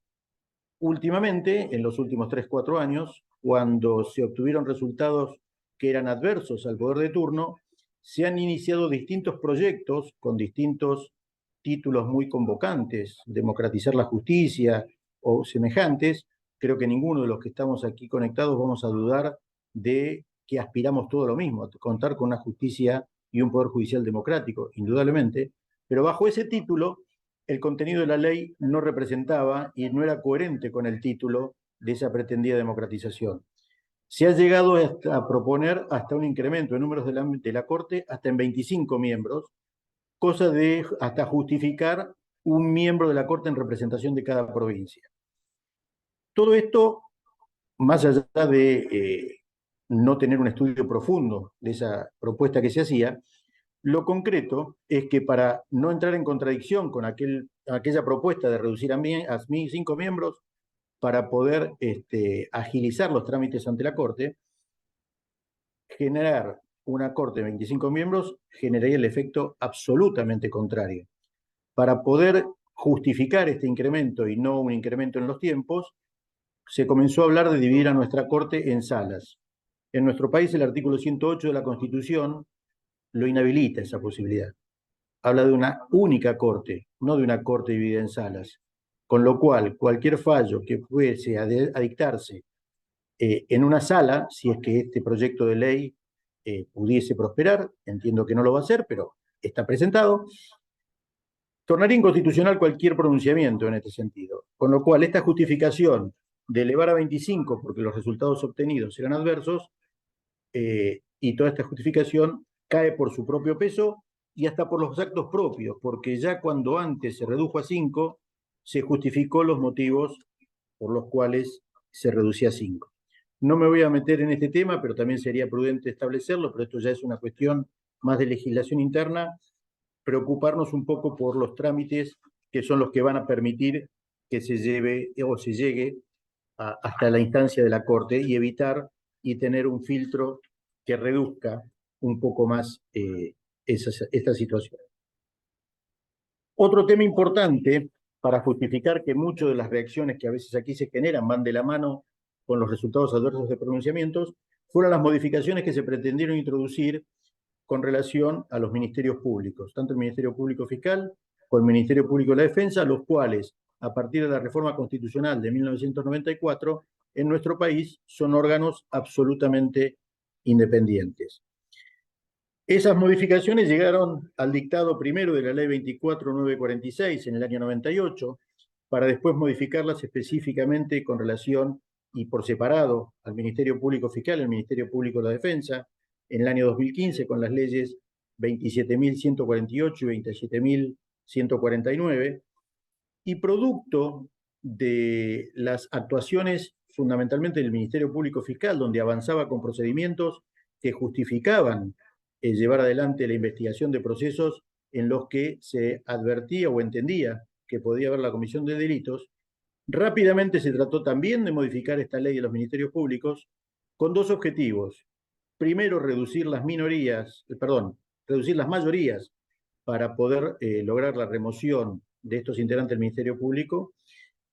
últimamente, en los últimos 3-4 años, cuando se obtuvieron resultados que eran adversos al poder de turno, se han iniciado distintos proyectos con distintos títulos muy convocantes, democratizar la justicia o semejantes. Creo que ninguno de los que estamos aquí conectados vamos a dudar de que aspiramos todo lo mismo, a contar con una justicia y un poder judicial democrático, indudablemente, pero bajo ese título el contenido de la ley no representaba y no era coherente con el título de esa pretendida democratización. Se ha llegado a proponer hasta un incremento de números de la Corte hasta en 25 miembros, cosa de hasta justificar un miembro de la Corte en representación de cada provincia. Todo esto, más allá de no tener un estudio profundo de esa propuesta que se hacía, lo concreto es que para no entrar en contradicción con aquella propuesta de reducir a 5 miembros, para poder agilizar los trámites ante la Corte, generar una Corte de 25 miembros generaría el efecto absolutamente contrario. Para poder justificar este incremento y no un incremento en los tiempos, se comenzó a hablar de dividir a nuestra Corte en salas. En nuestro país, el artículo 108 de la Constitución lo inhabilita esa posibilidad. Habla de una única Corte, no de una Corte dividida en salas. Con lo cual, cualquier fallo que fuese a dictarse en una sala, si es que este proyecto de ley pudiese prosperar, entiendo que no lo va a hacer, pero está presentado, tornaría inconstitucional cualquier pronunciamiento en este sentido. Con lo cual, esta justificación de elevar a 25 porque los resultados obtenidos eran adversos, y toda esta justificación cae por su propio peso y hasta por los actos propios, porque ya cuando antes se redujo a 5, se justificó los motivos por los cuales se reducía a 5. No me voy a meter en este tema, pero también sería prudente establecerlo, pero esto ya es una cuestión más de legislación interna, preocuparnos un poco por los trámites que son los que van a permitir que se lleve o se llegue hasta la instancia de la Corte y evitar y tener un filtro que reduzca un poco más esta situación. Otro tema importante para justificar que muchas de las reacciones que a veces aquí se generan van de la mano con los resultados adversos de pronunciamientos, fueron las modificaciones que se pretendieron introducir con relación a los ministerios públicos, tanto el Ministerio Público Fiscal como el Ministerio Público de la Defensa, los cuales, a partir de la reforma constitucional de 1994, en nuestro país son órganos absolutamente independientes. Esas modificaciones llegaron al dictado primero de la Ley 24.946 en el año 98, para después modificarlas específicamente con relación y por separado al Ministerio Público Fiscal y al Ministerio Público de la Defensa en el año 2015 con las leyes 27.148 y 27.149, y producto de las actuaciones fundamentalmente del Ministerio Público Fiscal, donde avanzaba con procedimientos que justificaban llevar adelante la investigación de procesos en los que se advertía o entendía que podía haber la comisión de delitos, rápidamente se trató también de modificar esta ley de los ministerios públicos con dos objetivos. Primero, reducir las mayorías para poder lograr la remoción de estos integrantes del Ministerio Público,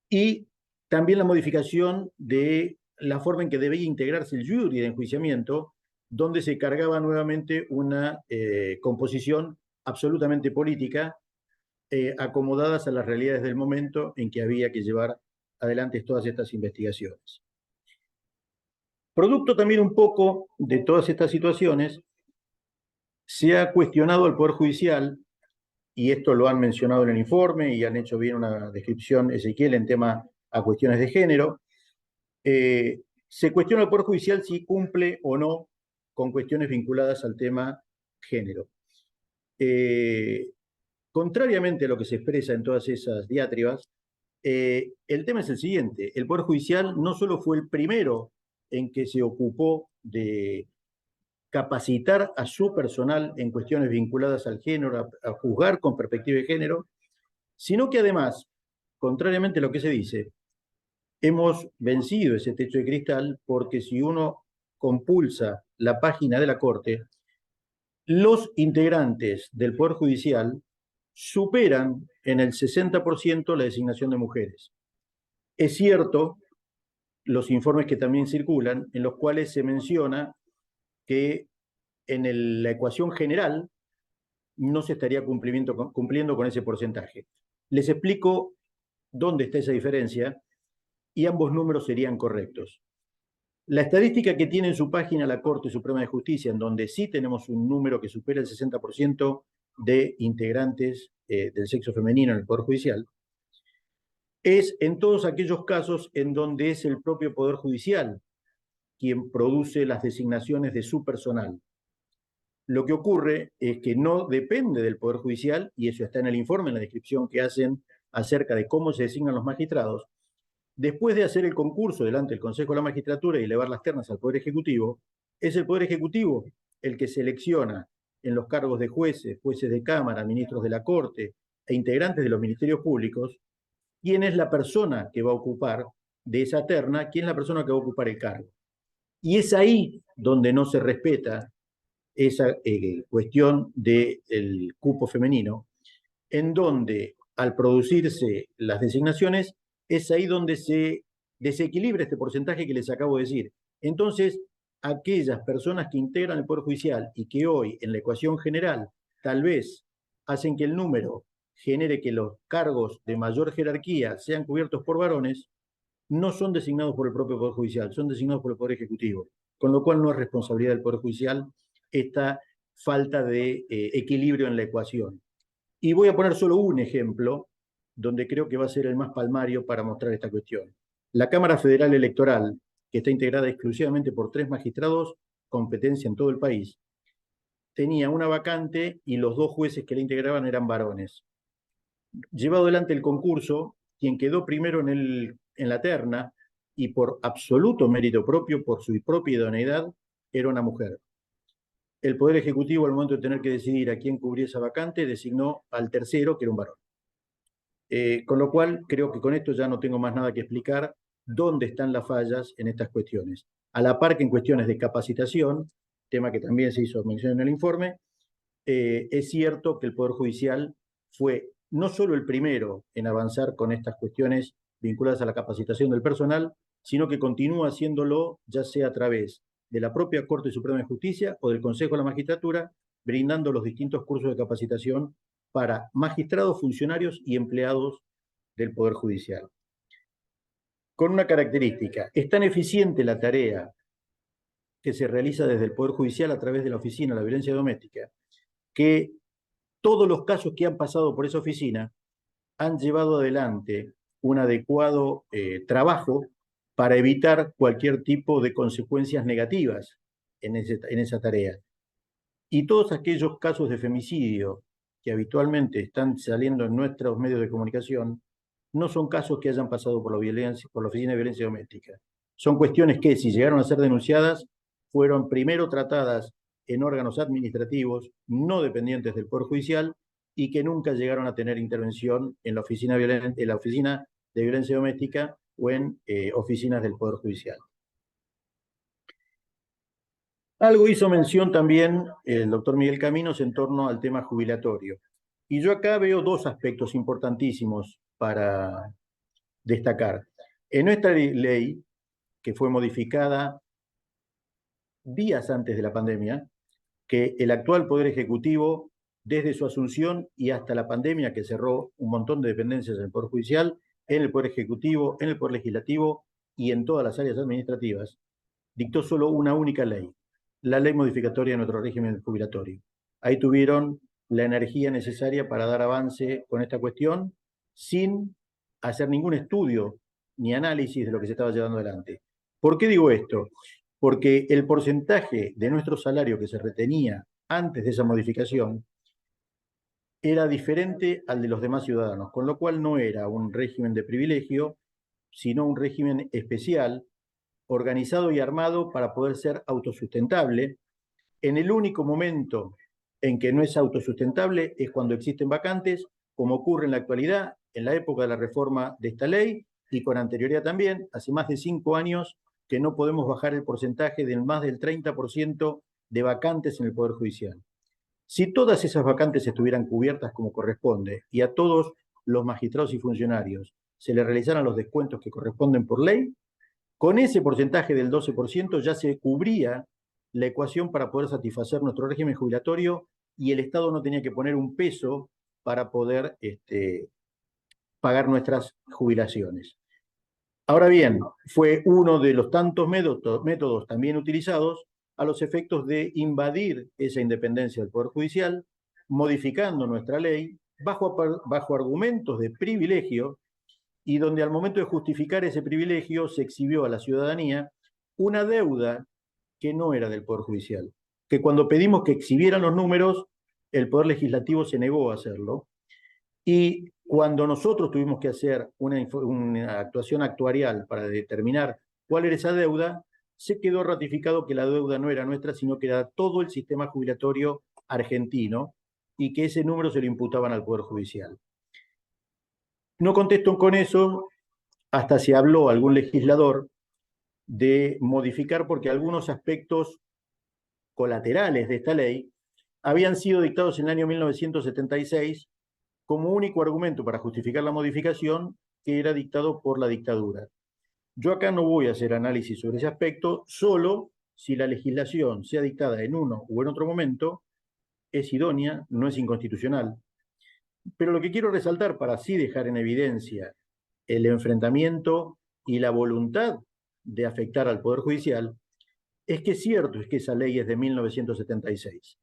y también la modificación de la forma en que debía integrarse el jury de enjuiciamiento, donde se cargaba nuevamente una composición absolutamente política, acomodadas a las realidades del momento en que había que llevar adelante todas estas investigaciones. Producto también un poco de todas estas situaciones, se ha cuestionado al Poder Judicial, y esto lo han mencionado en el informe y han hecho bien una descripción, Ezequiel, en tema a cuestiones de género. Se cuestiona al Poder Judicial si cumple o no con cuestiones vinculadas al tema género. Contrariamente a lo que se expresa en todas esas diatribas, el tema es el siguiente. El Poder Judicial no solo fue el primero en que se ocupó de capacitar a su personal en cuestiones vinculadas al género, a juzgar con perspectiva de género, sino que además, contrariamente a lo que se dice, hemos vencido ese techo de cristal, porque si uno compulsa la página de la Corte, los integrantes del Poder Judicial superan en el 60% la designación de mujeres. Es cierto, los informes que también circulan, en los cuales se menciona que en la ecuación general no se estaría cumpliendo con ese porcentaje. Les explico dónde está esa diferencia y ambos números serían correctos. La estadística que tiene en su página la Corte Suprema de Justicia, en donde sí tenemos un número que supera el 60% de integrantes del sexo femenino en el Poder Judicial, es en todos aquellos casos en donde es el propio Poder Judicial quien produce las designaciones de su personal. Lo que ocurre es que no depende del Poder Judicial, y eso está en el informe, en la descripción que hacen acerca de cómo se designan los magistrados. Después de hacer el concurso delante del Consejo de la Magistratura y elevar las ternas al Poder Ejecutivo, es el Poder Ejecutivo el que selecciona en los cargos de jueces, jueces de Cámara, ministros de la Corte e integrantes de los ministerios públicos, quién es la persona que va a ocupar de esa terna, quién es la persona que va a ocupar el cargo. Y es ahí donde no se respeta esa cuestión del cupo femenino, en donde al producirse las designaciones, es ahí donde se desequilibra este porcentaje que les acabo de decir. Entonces, aquellas personas que integran el Poder Judicial y que hoy en la ecuación general tal vez hacen que el número genere que los cargos de mayor jerarquía sean cubiertos por varones, no son designados por el propio Poder Judicial, son designados por el Poder Ejecutivo, con lo cual no es responsabilidad del Poder Judicial esta falta de equilibrio en la ecuación. Y voy a poner solo un ejemplo, donde creo que va a ser el más palmario para mostrar esta cuestión. La Cámara Federal Electoral, que está integrada exclusivamente por 3 magistrados, competencia en todo el país, tenía una vacante y los 2 jueces que la integraban eran varones. Llevado adelante el concurso, quien quedó primero en la terna, y por absoluto mérito propio, por su propia idoneidad, era una mujer. El Poder Ejecutivo, al momento de tener que decidir a quién cubría esa vacante, designó al tercero, que era un varón. Con lo cual, creo que con esto ya no tengo más nada que explicar dónde están las fallas en estas cuestiones. A la par que en cuestiones de capacitación, tema que también se hizo mención en el informe, es cierto que el Poder Judicial fue no solo el primero en avanzar con estas cuestiones vinculadas a la capacitación del personal, sino que continúa haciéndolo ya sea a través de la propia Corte Suprema de Justicia o del Consejo de la Magistratura, brindando los distintos cursos de capacitación para magistrados, funcionarios y empleados del Poder Judicial. Con una característica: es tan eficiente la tarea que se realiza desde el Poder Judicial a través de la Oficina de la Violencia Doméstica, que todos los casos que han pasado por esa oficina han llevado adelante un adecuado trabajo para evitar cualquier tipo de consecuencias negativas en esa tarea. Y todos aquellos casos de femicidio que habitualmente están saliendo en nuestros medios de comunicación no son casos que hayan pasado por la Oficina de Violencia Doméstica. Son cuestiones que, si llegaron a ser denunciadas, fueron primero tratadas en órganos administrativos no dependientes del Poder Judicial y que nunca llegaron a tener intervención en la oficina de violencia doméstica o en oficinas del Poder Judicial. Algo hizo mención también el doctor Miguel Caminos en torno al tema jubilatorio. Y yo acá veo dos aspectos importantísimos para destacar. En nuestra ley, que fue modificada días antes de la pandemia, que el actual Poder Ejecutivo, desde su asunción y hasta la pandemia que cerró un montón de dependencias en el Poder Judicial, en el Poder Ejecutivo, en el Poder Legislativo y en todas las áreas administrativas, dictó solo una única ley, la ley modificatoria de nuestro régimen jubilatorio. Ahí tuvieron la energía necesaria para dar avance con esta cuestión sin hacer ningún estudio ni análisis de lo que se estaba llevando adelante. ¿Por qué digo esto? Porque el porcentaje de nuestro salario que se retenía antes de esa modificación era diferente al de los demás ciudadanos, con lo cual no era un régimen de privilegio, sino un régimen especial, organizado y armado para poder ser autosustentable. En el único momento en que no es autosustentable es cuando existen vacantes, como ocurre en la actualidad, en la época de la reforma de esta ley, y con anterioridad también, hace más de 5 años que no podemos bajar el porcentaje del más del 30% de vacantes en el Poder Judicial. Si todas esas vacantes estuvieran cubiertas como corresponde y a todos los magistrados y funcionarios se les realizaran los descuentos que corresponden por ley, con ese porcentaje del 12% ya se cubría la ecuación para poder satisfacer nuestro régimen jubilatorio y el Estado no tenía que poner un peso para poder pagar nuestras jubilaciones. Ahora bien, fue uno de los tantos métodos también utilizados a los efectos de invadir esa independencia del Poder Judicial, modificando nuestra ley bajo argumentos de privilegio, y donde al momento de justificar ese privilegio se exhibió a la ciudadanía una deuda que no era del Poder Judicial, que cuando pedimos que exhibieran los números, el Poder Legislativo se negó a hacerlo, y cuando nosotros tuvimos que hacer una actuación actuarial para determinar cuál era esa deuda, se quedó ratificado que la deuda no era nuestra, sino que era todo el sistema jubilatorio argentino, y que ese número se lo imputaban al Poder Judicial. No contesto con eso hasta se habló algún legislador de modificar porque algunos aspectos colaterales de esta ley habían sido dictados en el año 1976 como único argumento para justificar la modificación, que era dictado por la dictadura. Yo acá no voy a hacer análisis sobre ese aspecto, solo si la legislación sea dictada en uno u en otro momento, es idónea, no es inconstitucional. Pero lo que quiero resaltar para así dejar en evidencia el enfrentamiento y la voluntad de afectar al Poder Judicial, es que es cierto es que esa ley es de 1976,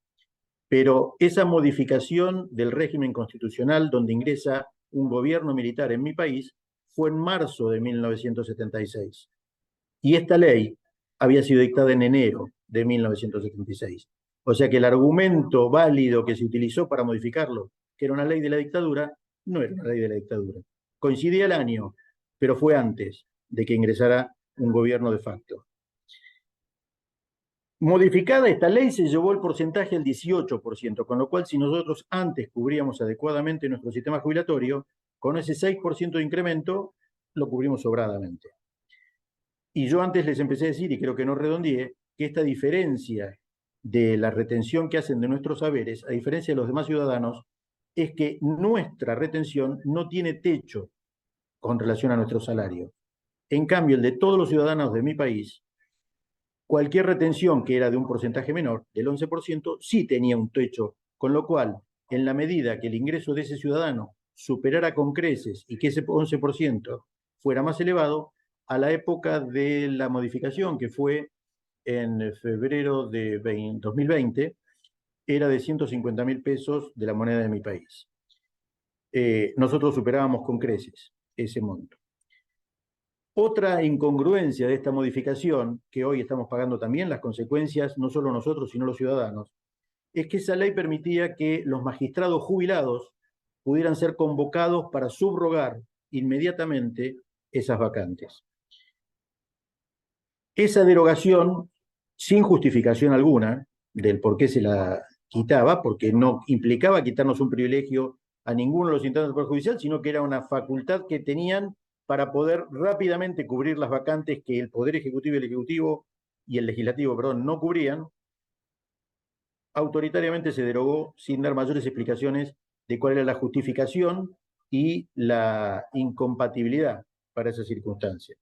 pero esa modificación del régimen constitucional donde ingresa un gobierno militar en mi país fue en marzo de 1976. Y esta ley había sido dictada en enero de 1976. O sea que el argumento válido que se utilizó para modificarlo, que era una ley de la dictadura, no era una ley de la dictadura. Coincidía el año, pero fue antes de que ingresara un gobierno de facto. Modificada esta ley se llevó el porcentaje al 18%, con lo cual si nosotros antes cubríamos adecuadamente nuestro sistema jubilatorio, con ese 6% de incremento lo cubrimos sobradamente. Y yo antes les empecé a decir, y creo que no redondeé, que esta diferencia de la retención que hacen de nuestros saberes, a diferencia de los demás ciudadanos, es que nuestra retención no tiene techo con relación a nuestro salario. En cambio, el de todos los ciudadanos de mi país, cualquier retención que era de un porcentaje menor, del 11%, sí tenía un techo, con lo cual, en la medida que el ingreso de ese ciudadano superara con creces y que ese 11% fuera más elevado, a la época de la modificación, que fue en febrero de 2020, era de 150.000 pesos de la moneda de mi país. Nosotros superábamos con creces ese monto. Otra incongruencia de esta modificación, que hoy estamos pagando también las consecuencias, no solo nosotros, sino los ciudadanos, es que esa ley permitía que los magistrados jubilados pudieran ser convocados para subrogar inmediatamente esas vacantes. Esa derogación, sin justificación alguna del por qué se la quitaba, porque no implicaba quitarnos un privilegio a ninguno de los integrantes del Poder Judicial, sino que era una facultad que tenían para poder rápidamente cubrir las vacantes que el Poder Ejecutivo y el Legislativo, perdón, no cubrían. Autoritariamente se derogó sin dar mayores explicaciones de cuál era la justificación y la incompatibilidad para esa circunstancia.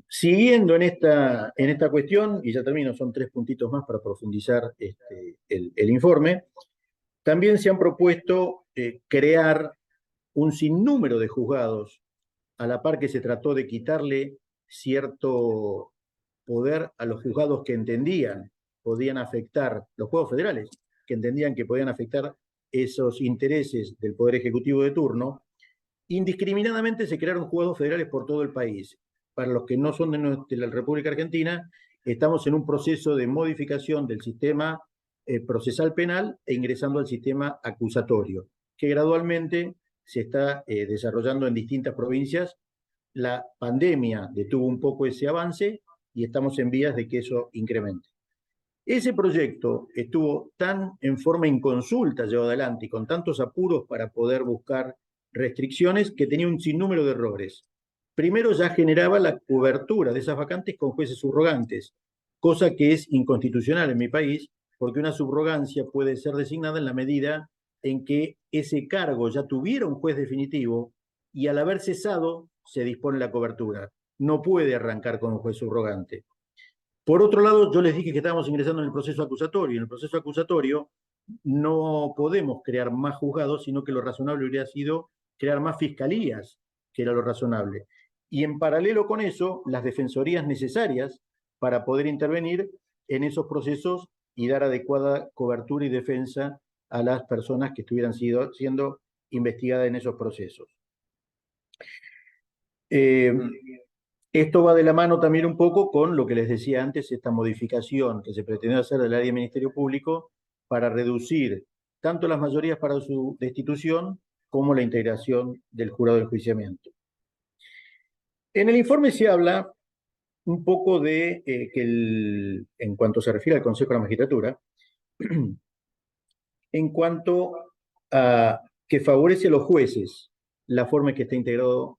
Siguiendo en esta cuestión, y ya termino, son 3 puntitos más para profundizar el informe, también se han propuesto crear un sinnúmero de juzgados, a la par que se trató de quitarle cierto poder a los juzgados que entendían podían afectar, los juzgados federales, que entendían que podían afectar esos intereses del Poder Ejecutivo de turno. Indiscriminadamente se crearon juzgados federales por todo el país. Para los que no son de la República Argentina, estamos en un proceso de modificación del sistema procesal penal e ingresando al sistema acusatorio, que gradualmente se está desarrollando en distintas provincias. La pandemia detuvo un poco ese avance y estamos en vías de que eso incremente. Ese proyecto estuvo tan en forma inconsulta llevado adelante y con tantos apuros para poder buscar restricciones que tenía un sinnúmero de errores. Primero, ya generaba la cobertura de esas vacantes con jueces subrogantes, cosa que es inconstitucional en mi país, porque una subrogancia puede ser designada en la medida en que ese cargo ya tuviera un juez definitivo y al haber cesado se dispone la cobertura. No puede arrancar con un juez subrogante. Por otro lado, yo les dije que estábamos ingresando en el proceso acusatorio. En el proceso acusatorio no podemos crear más juzgados, sino que lo razonable hubiera sido crear más fiscalías, que era lo razonable. Y en paralelo con eso, las defensorías necesarias para poder intervenir en esos procesos y dar adecuada cobertura y defensa a las personas que estuvieran siendo investigadas en esos procesos. Esto va de la mano también un poco con lo que les decía antes, esta modificación que se pretendió hacer del área de Ministerio Público para reducir tanto las mayorías para su destitución como la integración del jurado de enjuiciamiento. En el informe se habla un poco de que en cuanto se refiere al Consejo de la Magistratura, en cuanto a que favorece a los jueces la forma en que está integrado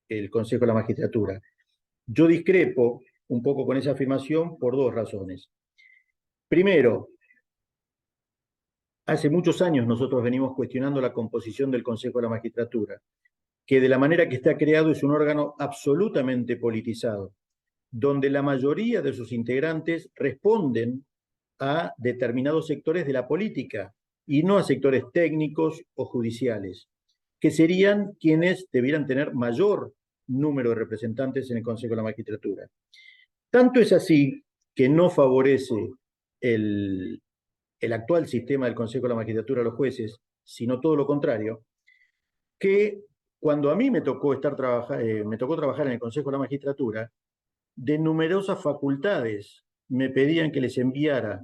el Consejo de la Magistratura. Yo discrepo un poco con esa afirmación por 2 razones. Primero, hace muchos años nosotros venimos cuestionando la composición del Consejo de la Magistratura, que de la manera que está creado es un órgano absolutamente politizado, donde la mayoría de sus integrantes responden a determinados sectores de la política y no a sectores técnicos o judiciales, que serían quienes debieran tener mayor número de representantes en el Consejo de la Magistratura. Tanto es así que no favorece el actual sistema del Consejo de la Magistratura a los jueces, sino todo lo contrario, que cuando a mí me tocó trabajar en el Consejo de la Magistratura, de numerosas facultades me pedían que les enviara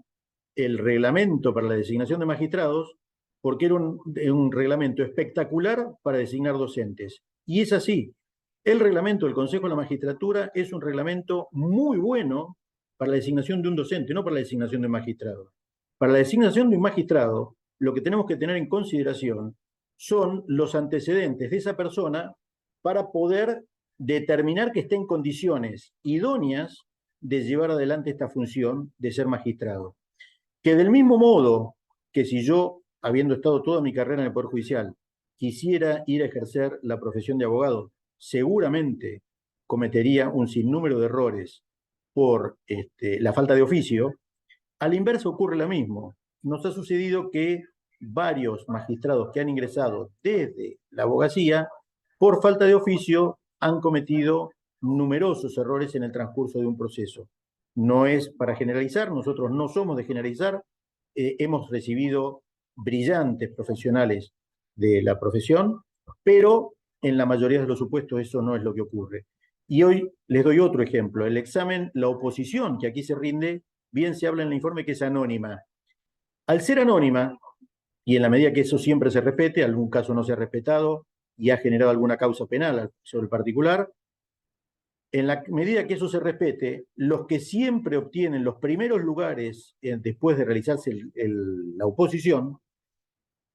el reglamento para la designación de magistrados, porque era un reglamento espectacular para designar docentes. Y es así. El reglamento del Consejo de la Magistratura es un reglamento muy bueno para la designación de un docente, no para la designación de un magistrado. Para la designación de un magistrado, lo que tenemos que tener en consideración son los antecedentes de esa persona para poder determinar que esté en condiciones idóneas de llevar adelante esta función de ser magistrado. Que del mismo modo que si yo, habiendo estado toda mi carrera en el Poder Judicial, quisiera ir a ejercer la profesión de abogado, seguramente cometería un sinnúmero de errores por la falta de oficio. Al inverso ocurre lo mismo. Nos ha sucedido que varios magistrados que han ingresado desde la abogacía, por falta de oficio, han cometido numerosos errores en el transcurso de un proceso. No es para generalizar, nosotros no somos de generalizar, hemos recibido brillantes profesionales de la profesión, pero en la mayoría de los supuestos eso no es lo que ocurre. Y hoy les doy otro ejemplo. El examen, la oposición que aquí se rinde, bien se habla en el informe que es anónima. Al ser anónima, y en la medida que eso siempre se respete, algún caso no se ha respetado y ha generado alguna causa penal sobre el particular, en la medida que eso se respete, los que siempre obtienen los primeros lugares después de realizarse la oposición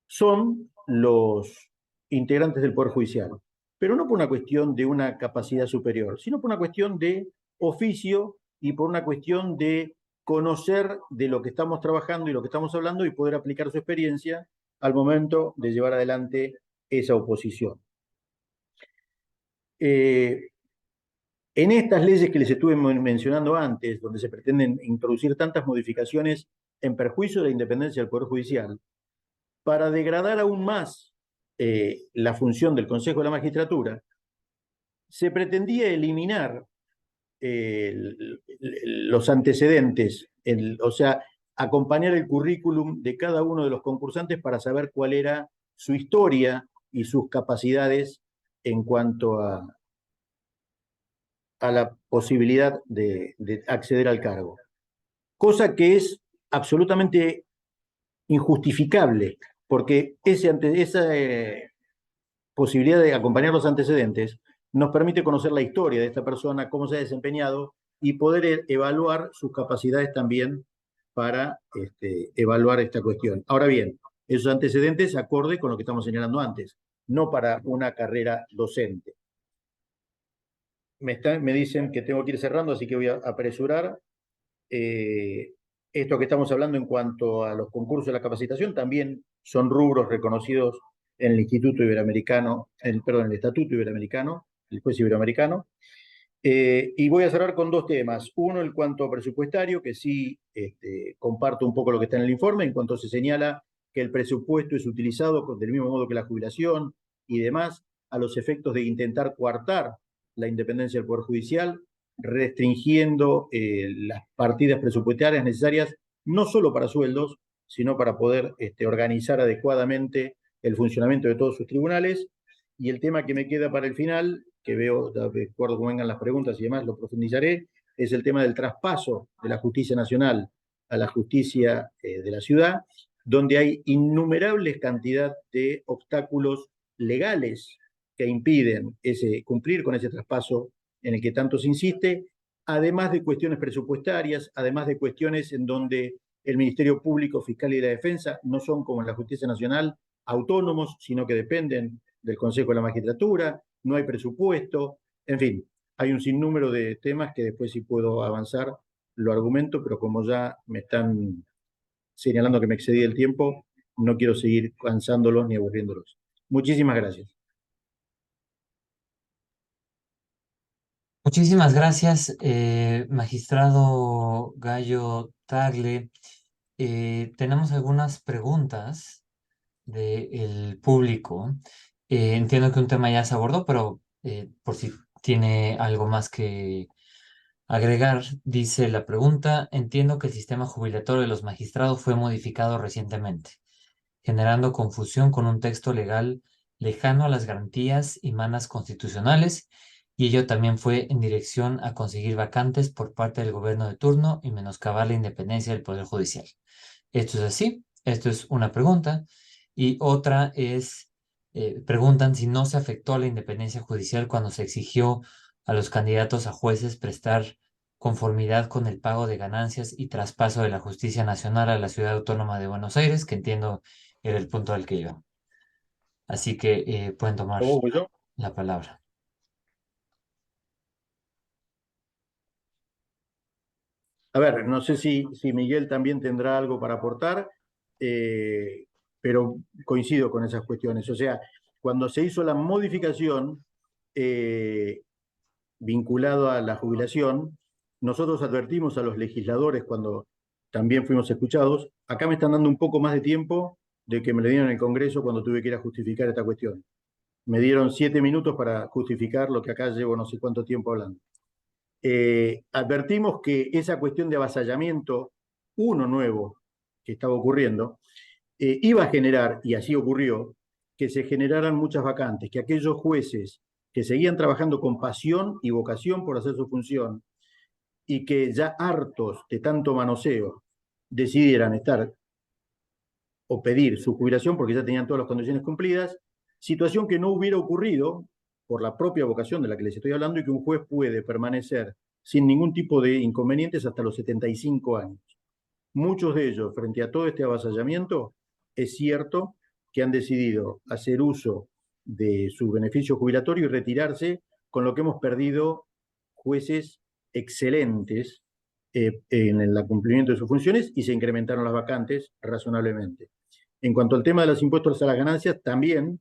son los integrantes del Poder Judicial. Pero no por una cuestión de una capacidad superior, sino por una cuestión de oficio y por una cuestión de conocer de lo que estamos trabajando y lo que estamos hablando y poder aplicar su experiencia al momento de llevar adelante esa oposición. En estas leyes que les estuve mencionando antes, donde se pretenden introducir tantas modificaciones en perjuicio de la independencia del Poder Judicial, para degradar aún más la función del Consejo de la Magistratura, se pretendía eliminar los antecedentes, o sea, acompañar el currículum de cada uno de los concursantes para saber cuál era su historia y sus capacidades en cuanto a la posibilidad de acceder al cargo. Cosa que es absolutamente injustificable, porque esa posibilidad de acompañar los antecedentes nos permite conocer la historia de esta persona, cómo se ha desempeñado y poder evaluar sus capacidades también para evaluar esta cuestión. Ahora bien, esos antecedentes acorde con lo que estamos señalando antes, no para una carrera docente. Me dicen que tengo que ir cerrando, así que voy a apresurar. Esto que estamos hablando en cuanto a los concursos de la capacitación también son rubros reconocidos en el Instituto Iberoamericano, perdón, el Estatuto Iberoamericano, el Juez Iberoamericano. Y voy a cerrar con dos temas. Uno, en cuanto a presupuestario, que sí comparto un poco lo que está en el informe, en cuanto se señala que el presupuesto es utilizado del mismo modo que la jubilación y demás, a los efectos de intentar coartar la independencia del Poder Judicial, restringiendo las partidas presupuestarias necesarias no solo para sueldos, sino para poder organizar adecuadamente el funcionamiento de todos sus tribunales. Y el tema que me queda para el final, que veo, de acuerdo cómo vengan las preguntas y demás, lo profundizaré, es el tema del traspaso de la justicia nacional a la justicia de la ciudad, donde hay innumerables cantidad de obstáculos legales que impiden cumplir con ese traspaso en el que tanto se insiste, además de cuestiones presupuestarias, además de cuestiones en donde el Ministerio Público, Fiscal y de la Defensa no son como en la Justicia Nacional autónomos, sino que dependen del Consejo de la Magistratura, no hay presupuesto, en fin, hay un sinnúmero de temas que después si puedo avanzar lo argumento, pero como ya me están señalando que me excedí el tiempo, no quiero seguir cansándolos ni aburriéndolos. Muchísimas gracias. Muchísimas gracias, magistrado Gallo Tagle. Tenemos algunas preguntas del público. Entiendo que un tema ya se abordó, pero por si tiene algo más que agregar, dice la pregunta: entiendo que el sistema jubilatorio de los magistrados fue modificado recientemente, generando confusión con un texto legal lejano a las garantías y mandas constitucionales, y ello también fue en dirección a conseguir vacantes por parte del gobierno de turno y menoscabar la independencia del Poder Judicial. ¿Esto es así? Esto es una pregunta. Y otra es, preguntan si no se afectó a la independencia judicial cuando se exigió a los candidatos a jueces prestar conformidad con el pago de ganancias y traspaso de la justicia nacional a la Ciudad Autónoma de Buenos Aires, que entiendo era el punto al que iba. Así que pueden tomar ¿Cómo voy yo? la palabra. A ver, no sé si Miguel también tendrá algo para aportar, pero coincido con esas cuestiones. O sea, cuando se hizo la modificación vinculado a la jubilación, nosotros advertimos a los legisladores cuando también fuimos escuchados. Acá me están dando un poco más de tiempo de que me le dieron en el Congreso cuando tuve que ir a justificar esta cuestión. Me dieron 7 minutos para justificar lo que acá llevo no sé cuánto tiempo hablando. Advertimos que esa cuestión de avasallamiento, uno nuevo que estaba ocurriendo, iba a generar, y así ocurrió, que se generaran muchas vacantes, que aquellos jueces que seguían trabajando con pasión y vocación por hacer su función, y que ya hartos de tanto manoseo, decidieran estar o pedir su jubilación porque ya tenían todas las condiciones cumplidas, situación que no hubiera ocurrido por la propia vocación de la que les estoy hablando, y que un juez puede permanecer sin ningún tipo de inconvenientes hasta los 75 años. Muchos de ellos, frente a todo este avasallamiento, es cierto que han decidido hacer uso de su beneficio jubilatorio y retirarse, con lo que hemos perdido jueces excelentes en el cumplimiento de sus funciones, y se incrementaron las vacantes razonablemente. En cuanto al tema de los impuestos a las ganancias, también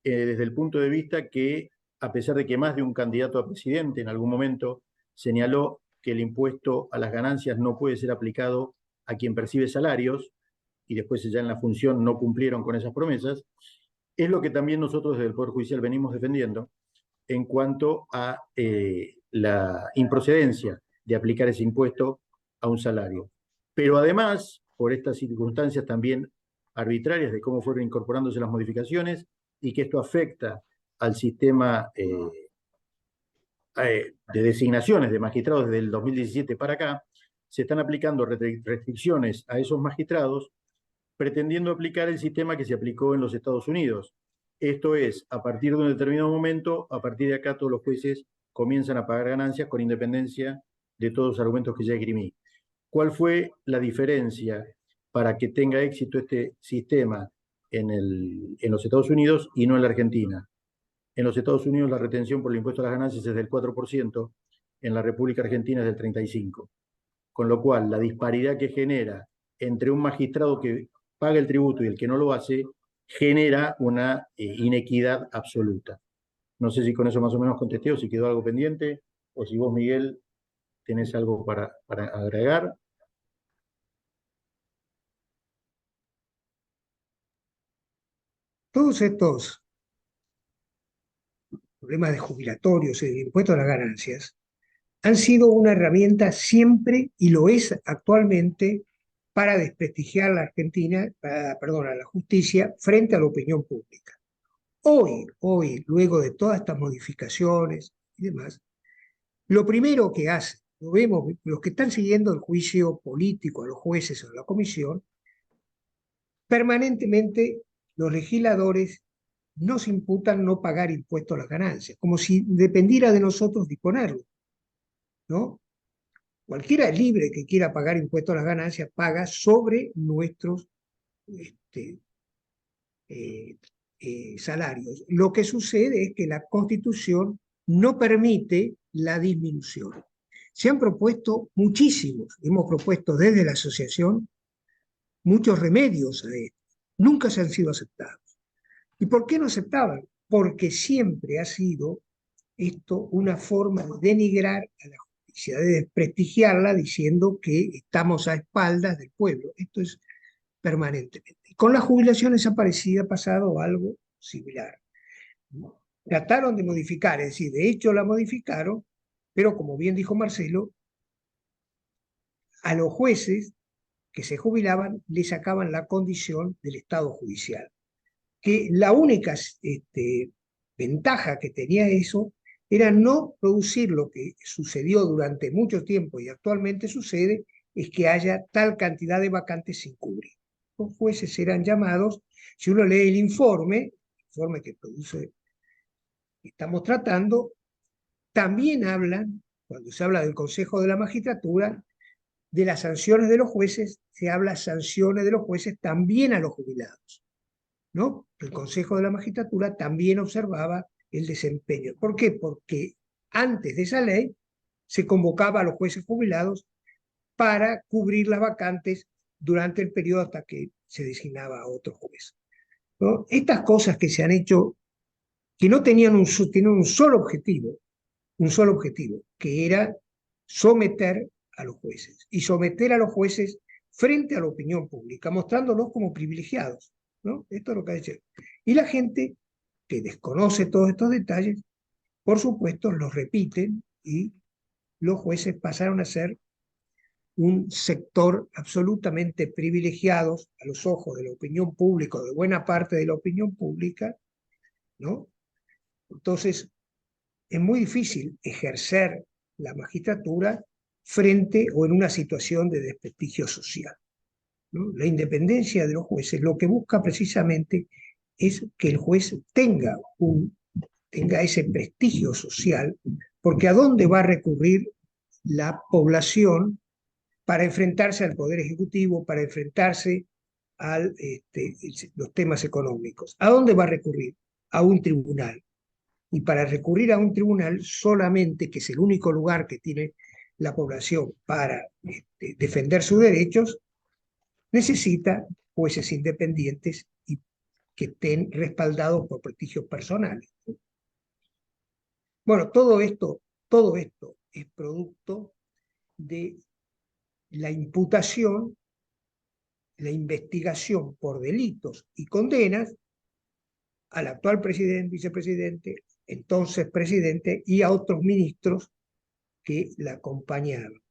desde el punto de vista que, a pesar de que más de un candidato a presidente en algún momento señaló que el impuesto a las ganancias no puede ser aplicado a quien percibe salarios, y después ya en la función no cumplieron con esas promesas, es lo que también nosotros desde el Poder Judicial venimos defendiendo en cuanto a la improcedencia de aplicar ese impuesto a un salario. Pero además, por estas circunstancias también arbitrarias de cómo fueron incorporándose las modificaciones, y que esto afecta al sistema de designaciones de magistrados desde el 2017 para acá, se están aplicando restricciones a esos magistrados, pretendiendo aplicar el sistema que se aplicó en los Estados Unidos. Esto es, a partir de un determinado momento, a partir de acá todos los jueces comienzan a pagar ganancias con independencia de todos los argumentos que ya esgrimí. ¿Cuál fue la diferencia para que tenga éxito este sistema en los Estados Unidos y no en la Argentina? En los Estados Unidos la retención por el impuesto a las ganancias es del 4%, en la República Argentina es del 35%. Con lo cual, la disparidad que genera entre un magistrado que paga el tributo y el que no lo hace, genera una inequidad absoluta. No sé si con eso más o menos contesté, o si quedó algo pendiente, o si vos, Miguel, tenés algo para agregar. Todos estos problemas de jubilatorios y de impuestos a las ganancias han sido una herramienta siempre, y lo es actualmente, para desprestigiar a la Argentina, a la justicia frente a la opinión pública. Hoy, luego de todas estas modificaciones y demás, lo primero que hace, lo vemos, los que están siguiendo el juicio político a los jueces o a la comisión, permanentemente los legisladores nos imputan no pagar impuestos a las ganancias, como si dependiera de nosotros disponerlo, ¿no? Cualquiera libre que quiera pagar impuestos a las ganancias paga sobre nuestros salarios. Lo que sucede es que la Constitución no permite la disminución. Se han propuesto muchísimos, hemos propuesto desde la asociación muchos remedios a esto. Nunca se han sido aceptados. ¿Y por qué no aceptaban? Porque siempre ha sido esto una forma de denigrar a la justicia, de desprestigiarla, diciendo que estamos a espaldas del pueblo. Esto es permanentemente. Y con las jubilaciones ha pasado algo similar. Trataron de modificar, es decir, de hecho la modificaron, pero como bien dijo Marcelo, a los jueces que se jubilaban le sacaban la condición del estado judicial. Que la única ventaja que tenía eso era no producir lo que sucedió durante mucho tiempo y actualmente sucede, es que haya tal cantidad de vacantes sin cubrir. Los jueces eran llamados, si uno lee el informe que produce, que estamos tratando, también hablan, cuando se habla del Consejo de la Magistratura, de las sanciones de los jueces, se habla sanciones de los jueces también a los jubilados, ¿no? El Consejo de la Magistratura también observaba el desempeño. ¿Por qué? Porque antes de esa ley se convocaba a los jueces jubilados para cubrir las vacantes durante el periodo hasta que se designaba a otro juez, ¿no? Estas cosas que se han hecho, que no tenían tienen un solo objetivo, que era someter a los jueces, y someter a los jueces frente a la opinión pública, mostrándolos como privilegiados, ¿no? Esto es lo que ha hecho. Y la gente que desconoce todos estos detalles, por supuesto, los repiten, y los jueces pasaron a ser un sector absolutamente privilegiados a los ojos de la opinión pública, de buena parte de la opinión pública, ¿no? Entonces, es muy difícil ejercer la magistratura frente o en una situación de desprestigio social, ¿no? La independencia de los jueces lo que busca precisamente es que el juez tenga un tenga ese prestigio social, porque ¿a dónde va a recurrir la población para enfrentarse al Poder Ejecutivo, para enfrentarse a los temas económicos? ¿A dónde va a recurrir? A un tribunal. Y para recurrir a un tribunal solamente, que es el único lugar que tiene la población para defender sus derechos, necesita jueces independientes y que estén respaldados por prestigios personales. Bueno, todo esto es producto de la imputación, la investigación por delitos y condenas al actual presidente, vicepresidente, entonces presidente, y a otros ministros que la acompañaron.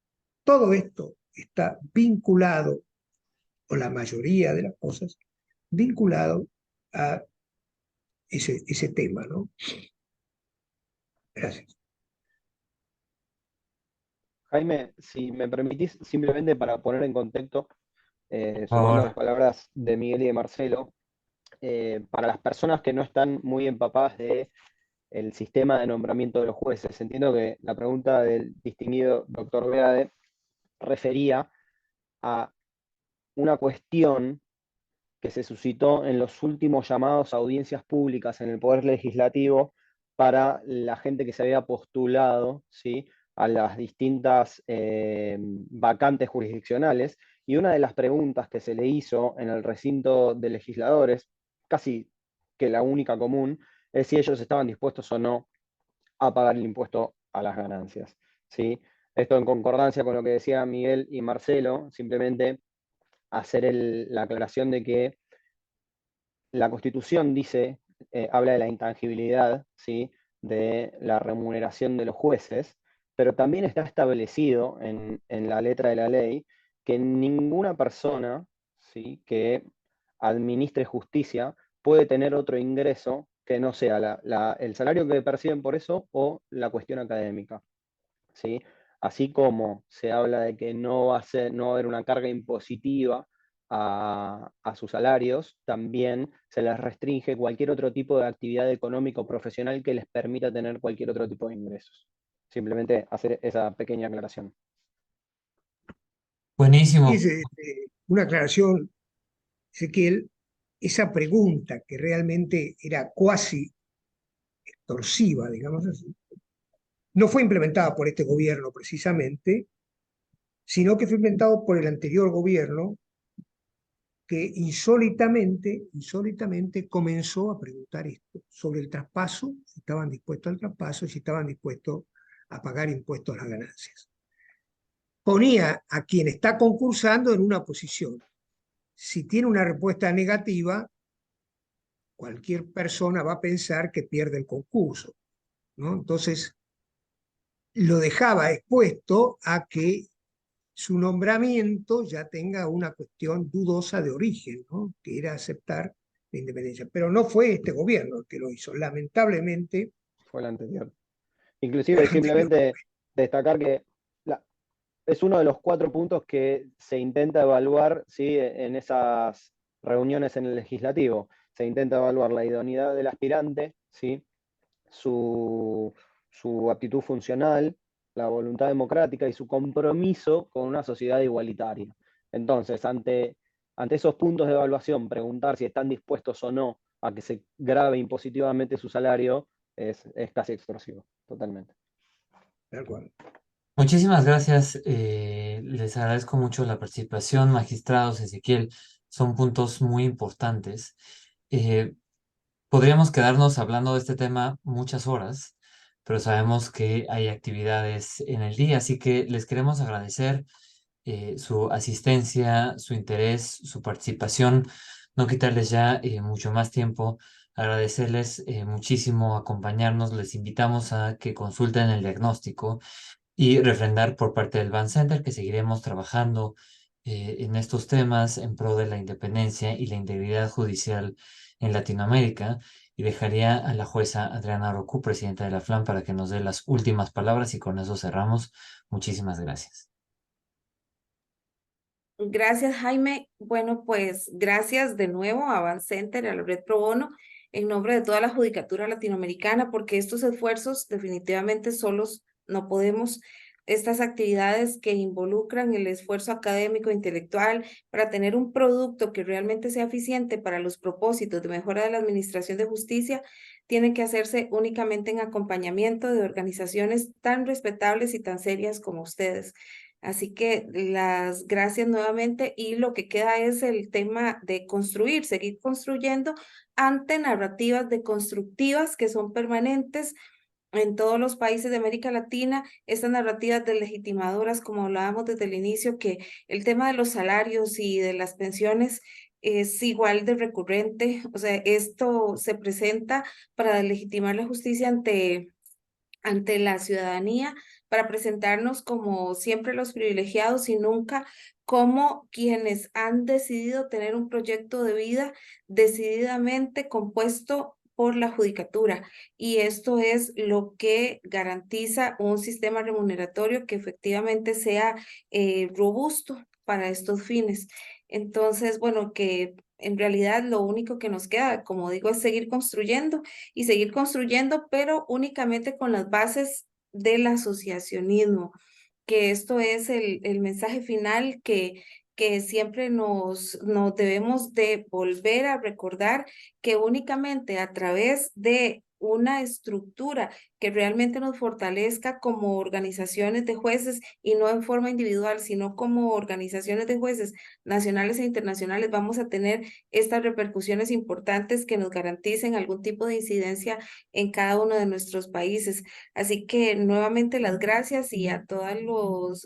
Todo esto está vinculado, o la mayoría de las cosas, vinculado a ese tema, ¿no? Gracias. Jaime, si me permitís, simplemente para poner en contexto, Por sumando favor. las palabras de Miguel y de Marcelo, para las personas que no están muy empapadas de el sistema de nombramiento de los jueces, entiendo que la pregunta del distinguido doctor Beade refería a una cuestión que se suscitó en los últimos llamados a audiencias públicas en el Poder Legislativo para la gente que se había postulado, ¿sí?, a las distintas vacantes jurisdiccionales. Y una de las preguntas que se le hizo en el recinto de legisladores, casi que la única común, es si ellos estaban dispuestos o no a pagar el impuesto a las ganancias, ¿sí? Esto en concordancia con lo que decía Miguel y Marcelo, simplemente hacer la aclaración de que la Constitución dice, habla de la intangibilidad, ¿sí?, de la remuneración de los jueces, pero también está establecido en la letra de la ley que ninguna persona, ¿sí?, que administre justicia puede tener otro ingreso que no sea el salario que perciben por eso o la cuestión académica, ¿sí? Así como se habla de que no va a haber una carga impositiva a sus salarios, también se les restringe cualquier otro tipo de actividad económica o profesional que les permita tener cualquier otro tipo de ingresos. Simplemente hacer esa pequeña aclaración. Buenísimo. Y una aclaración, Ezequiel, esa pregunta que realmente era cuasi extorsiva, digamos así, no fue implementada por este gobierno precisamente, sino que fue implementado por el anterior gobierno, que insólitamente comenzó a preguntar esto sobre el traspaso, si estaban dispuestos al traspaso y si estaban dispuestos a pagar impuestos a las ganancias. Ponía a quien está concursando en una posición. Si tiene una respuesta negativa, cualquier persona va a pensar que pierde el concurso, ¿no? Entonces, lo dejaba expuesto a que su nombramiento ya tenga una cuestión dudosa de origen, ¿no?, que era aceptar la independencia. Pero no fue este gobierno el que lo hizo, lamentablemente. Fue el anterior. Inclusive, simplemente destacar que es uno de los 4 puntos que se intenta evaluar, ¿sí?, en esas reuniones en el legislativo. Se intenta evaluar la idoneidad del aspirante, ¿sí?, su aptitud funcional, la voluntad democrática y su compromiso con una sociedad igualitaria. Entonces, ante esos puntos de evaluación, preguntar si están dispuestos o no a que se grave impositivamente su salario es casi extorsivo, totalmente. Tal cual. Muchísimas gracias. Les agradezco mucho la participación, magistrados, Ezequiel. Son puntos muy importantes. Eh, Podríamos quedarnos hablando de este tema muchas horas, pero sabemos que hay actividades en el día, así que les queremos agradecer su asistencia, su interés, su participación, no quitarles ya mucho más tiempo, agradecerles muchísimo acompañarnos, les invitamos a que consulten el diagnóstico y refrendar por parte del Ban Center que seguiremos trabajando en estos temas en pro de la independencia y la integridad judicial en Latinoamérica. Y dejaría a la jueza Adriana Orocu, presidenta de la FLAM, para que nos dé las últimas palabras y con eso cerramos. Muchísimas gracias. Gracias, Jaime. Bueno, pues gracias de nuevo a Van Center, a la Red Pro Bono. en nombre de toda la judicatura latinoamericana, porque estos esfuerzos definitivamente solos no podemos. Estas actividades que involucran el esfuerzo académico e intelectual para tener un producto que realmente sea eficiente para los propósitos de mejora de la administración de justicia, tienen que hacerse únicamente en acompañamiento de organizaciones tan respetables y tan serias como ustedes. Así que las gracias nuevamente, y lo que queda es el tema de construir, seguir construyendo ante narrativas deconstructivas que son permanentes en todos los países de América Latina. Estas narrativas deslegitimadoras, como hablábamos desde el inicio, que el tema de los salarios y de las pensiones es igual de recurrente. O sea, esto se presenta para deslegitimar la justicia ante la ciudadanía, para presentarnos como siempre los privilegiados y nunca como quienes han decidido tener un proyecto de vida decididamente compuesto por la judicatura. Y esto es lo que garantiza un sistema remuneratorio que efectivamente sea robusto para estos fines. Entonces, bueno, que en realidad lo único que nos queda, como digo, es seguir construyendo y seguir construyendo, pero únicamente con las bases del asociacionismo, que esto es el mensaje final que siempre nos debemos de volver a recordar, que únicamente a través de una estructura que realmente nos fortalezca como organizaciones de jueces, y no en forma individual, sino como organizaciones de jueces nacionales e internacionales, vamos a tener estas repercusiones importantes que nos garanticen algún tipo de incidencia en cada uno de nuestros países. Así que nuevamente las gracias, y a todas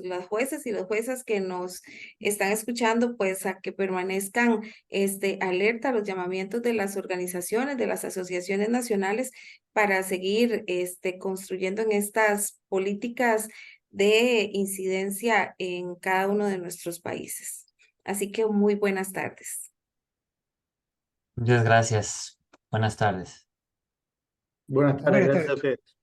las jueces y las juezas que nos están escuchando, pues a que permanezcan alerta a los llamamientos de las organizaciones, de las asociaciones nacionales, para seguir construyendo en estas políticas de incidencia en cada uno de nuestros países. Así que muy buenas tardes. Muchas gracias. Buenas tardes. Buenas tardes, Buenas gracias a tardes. ustedes.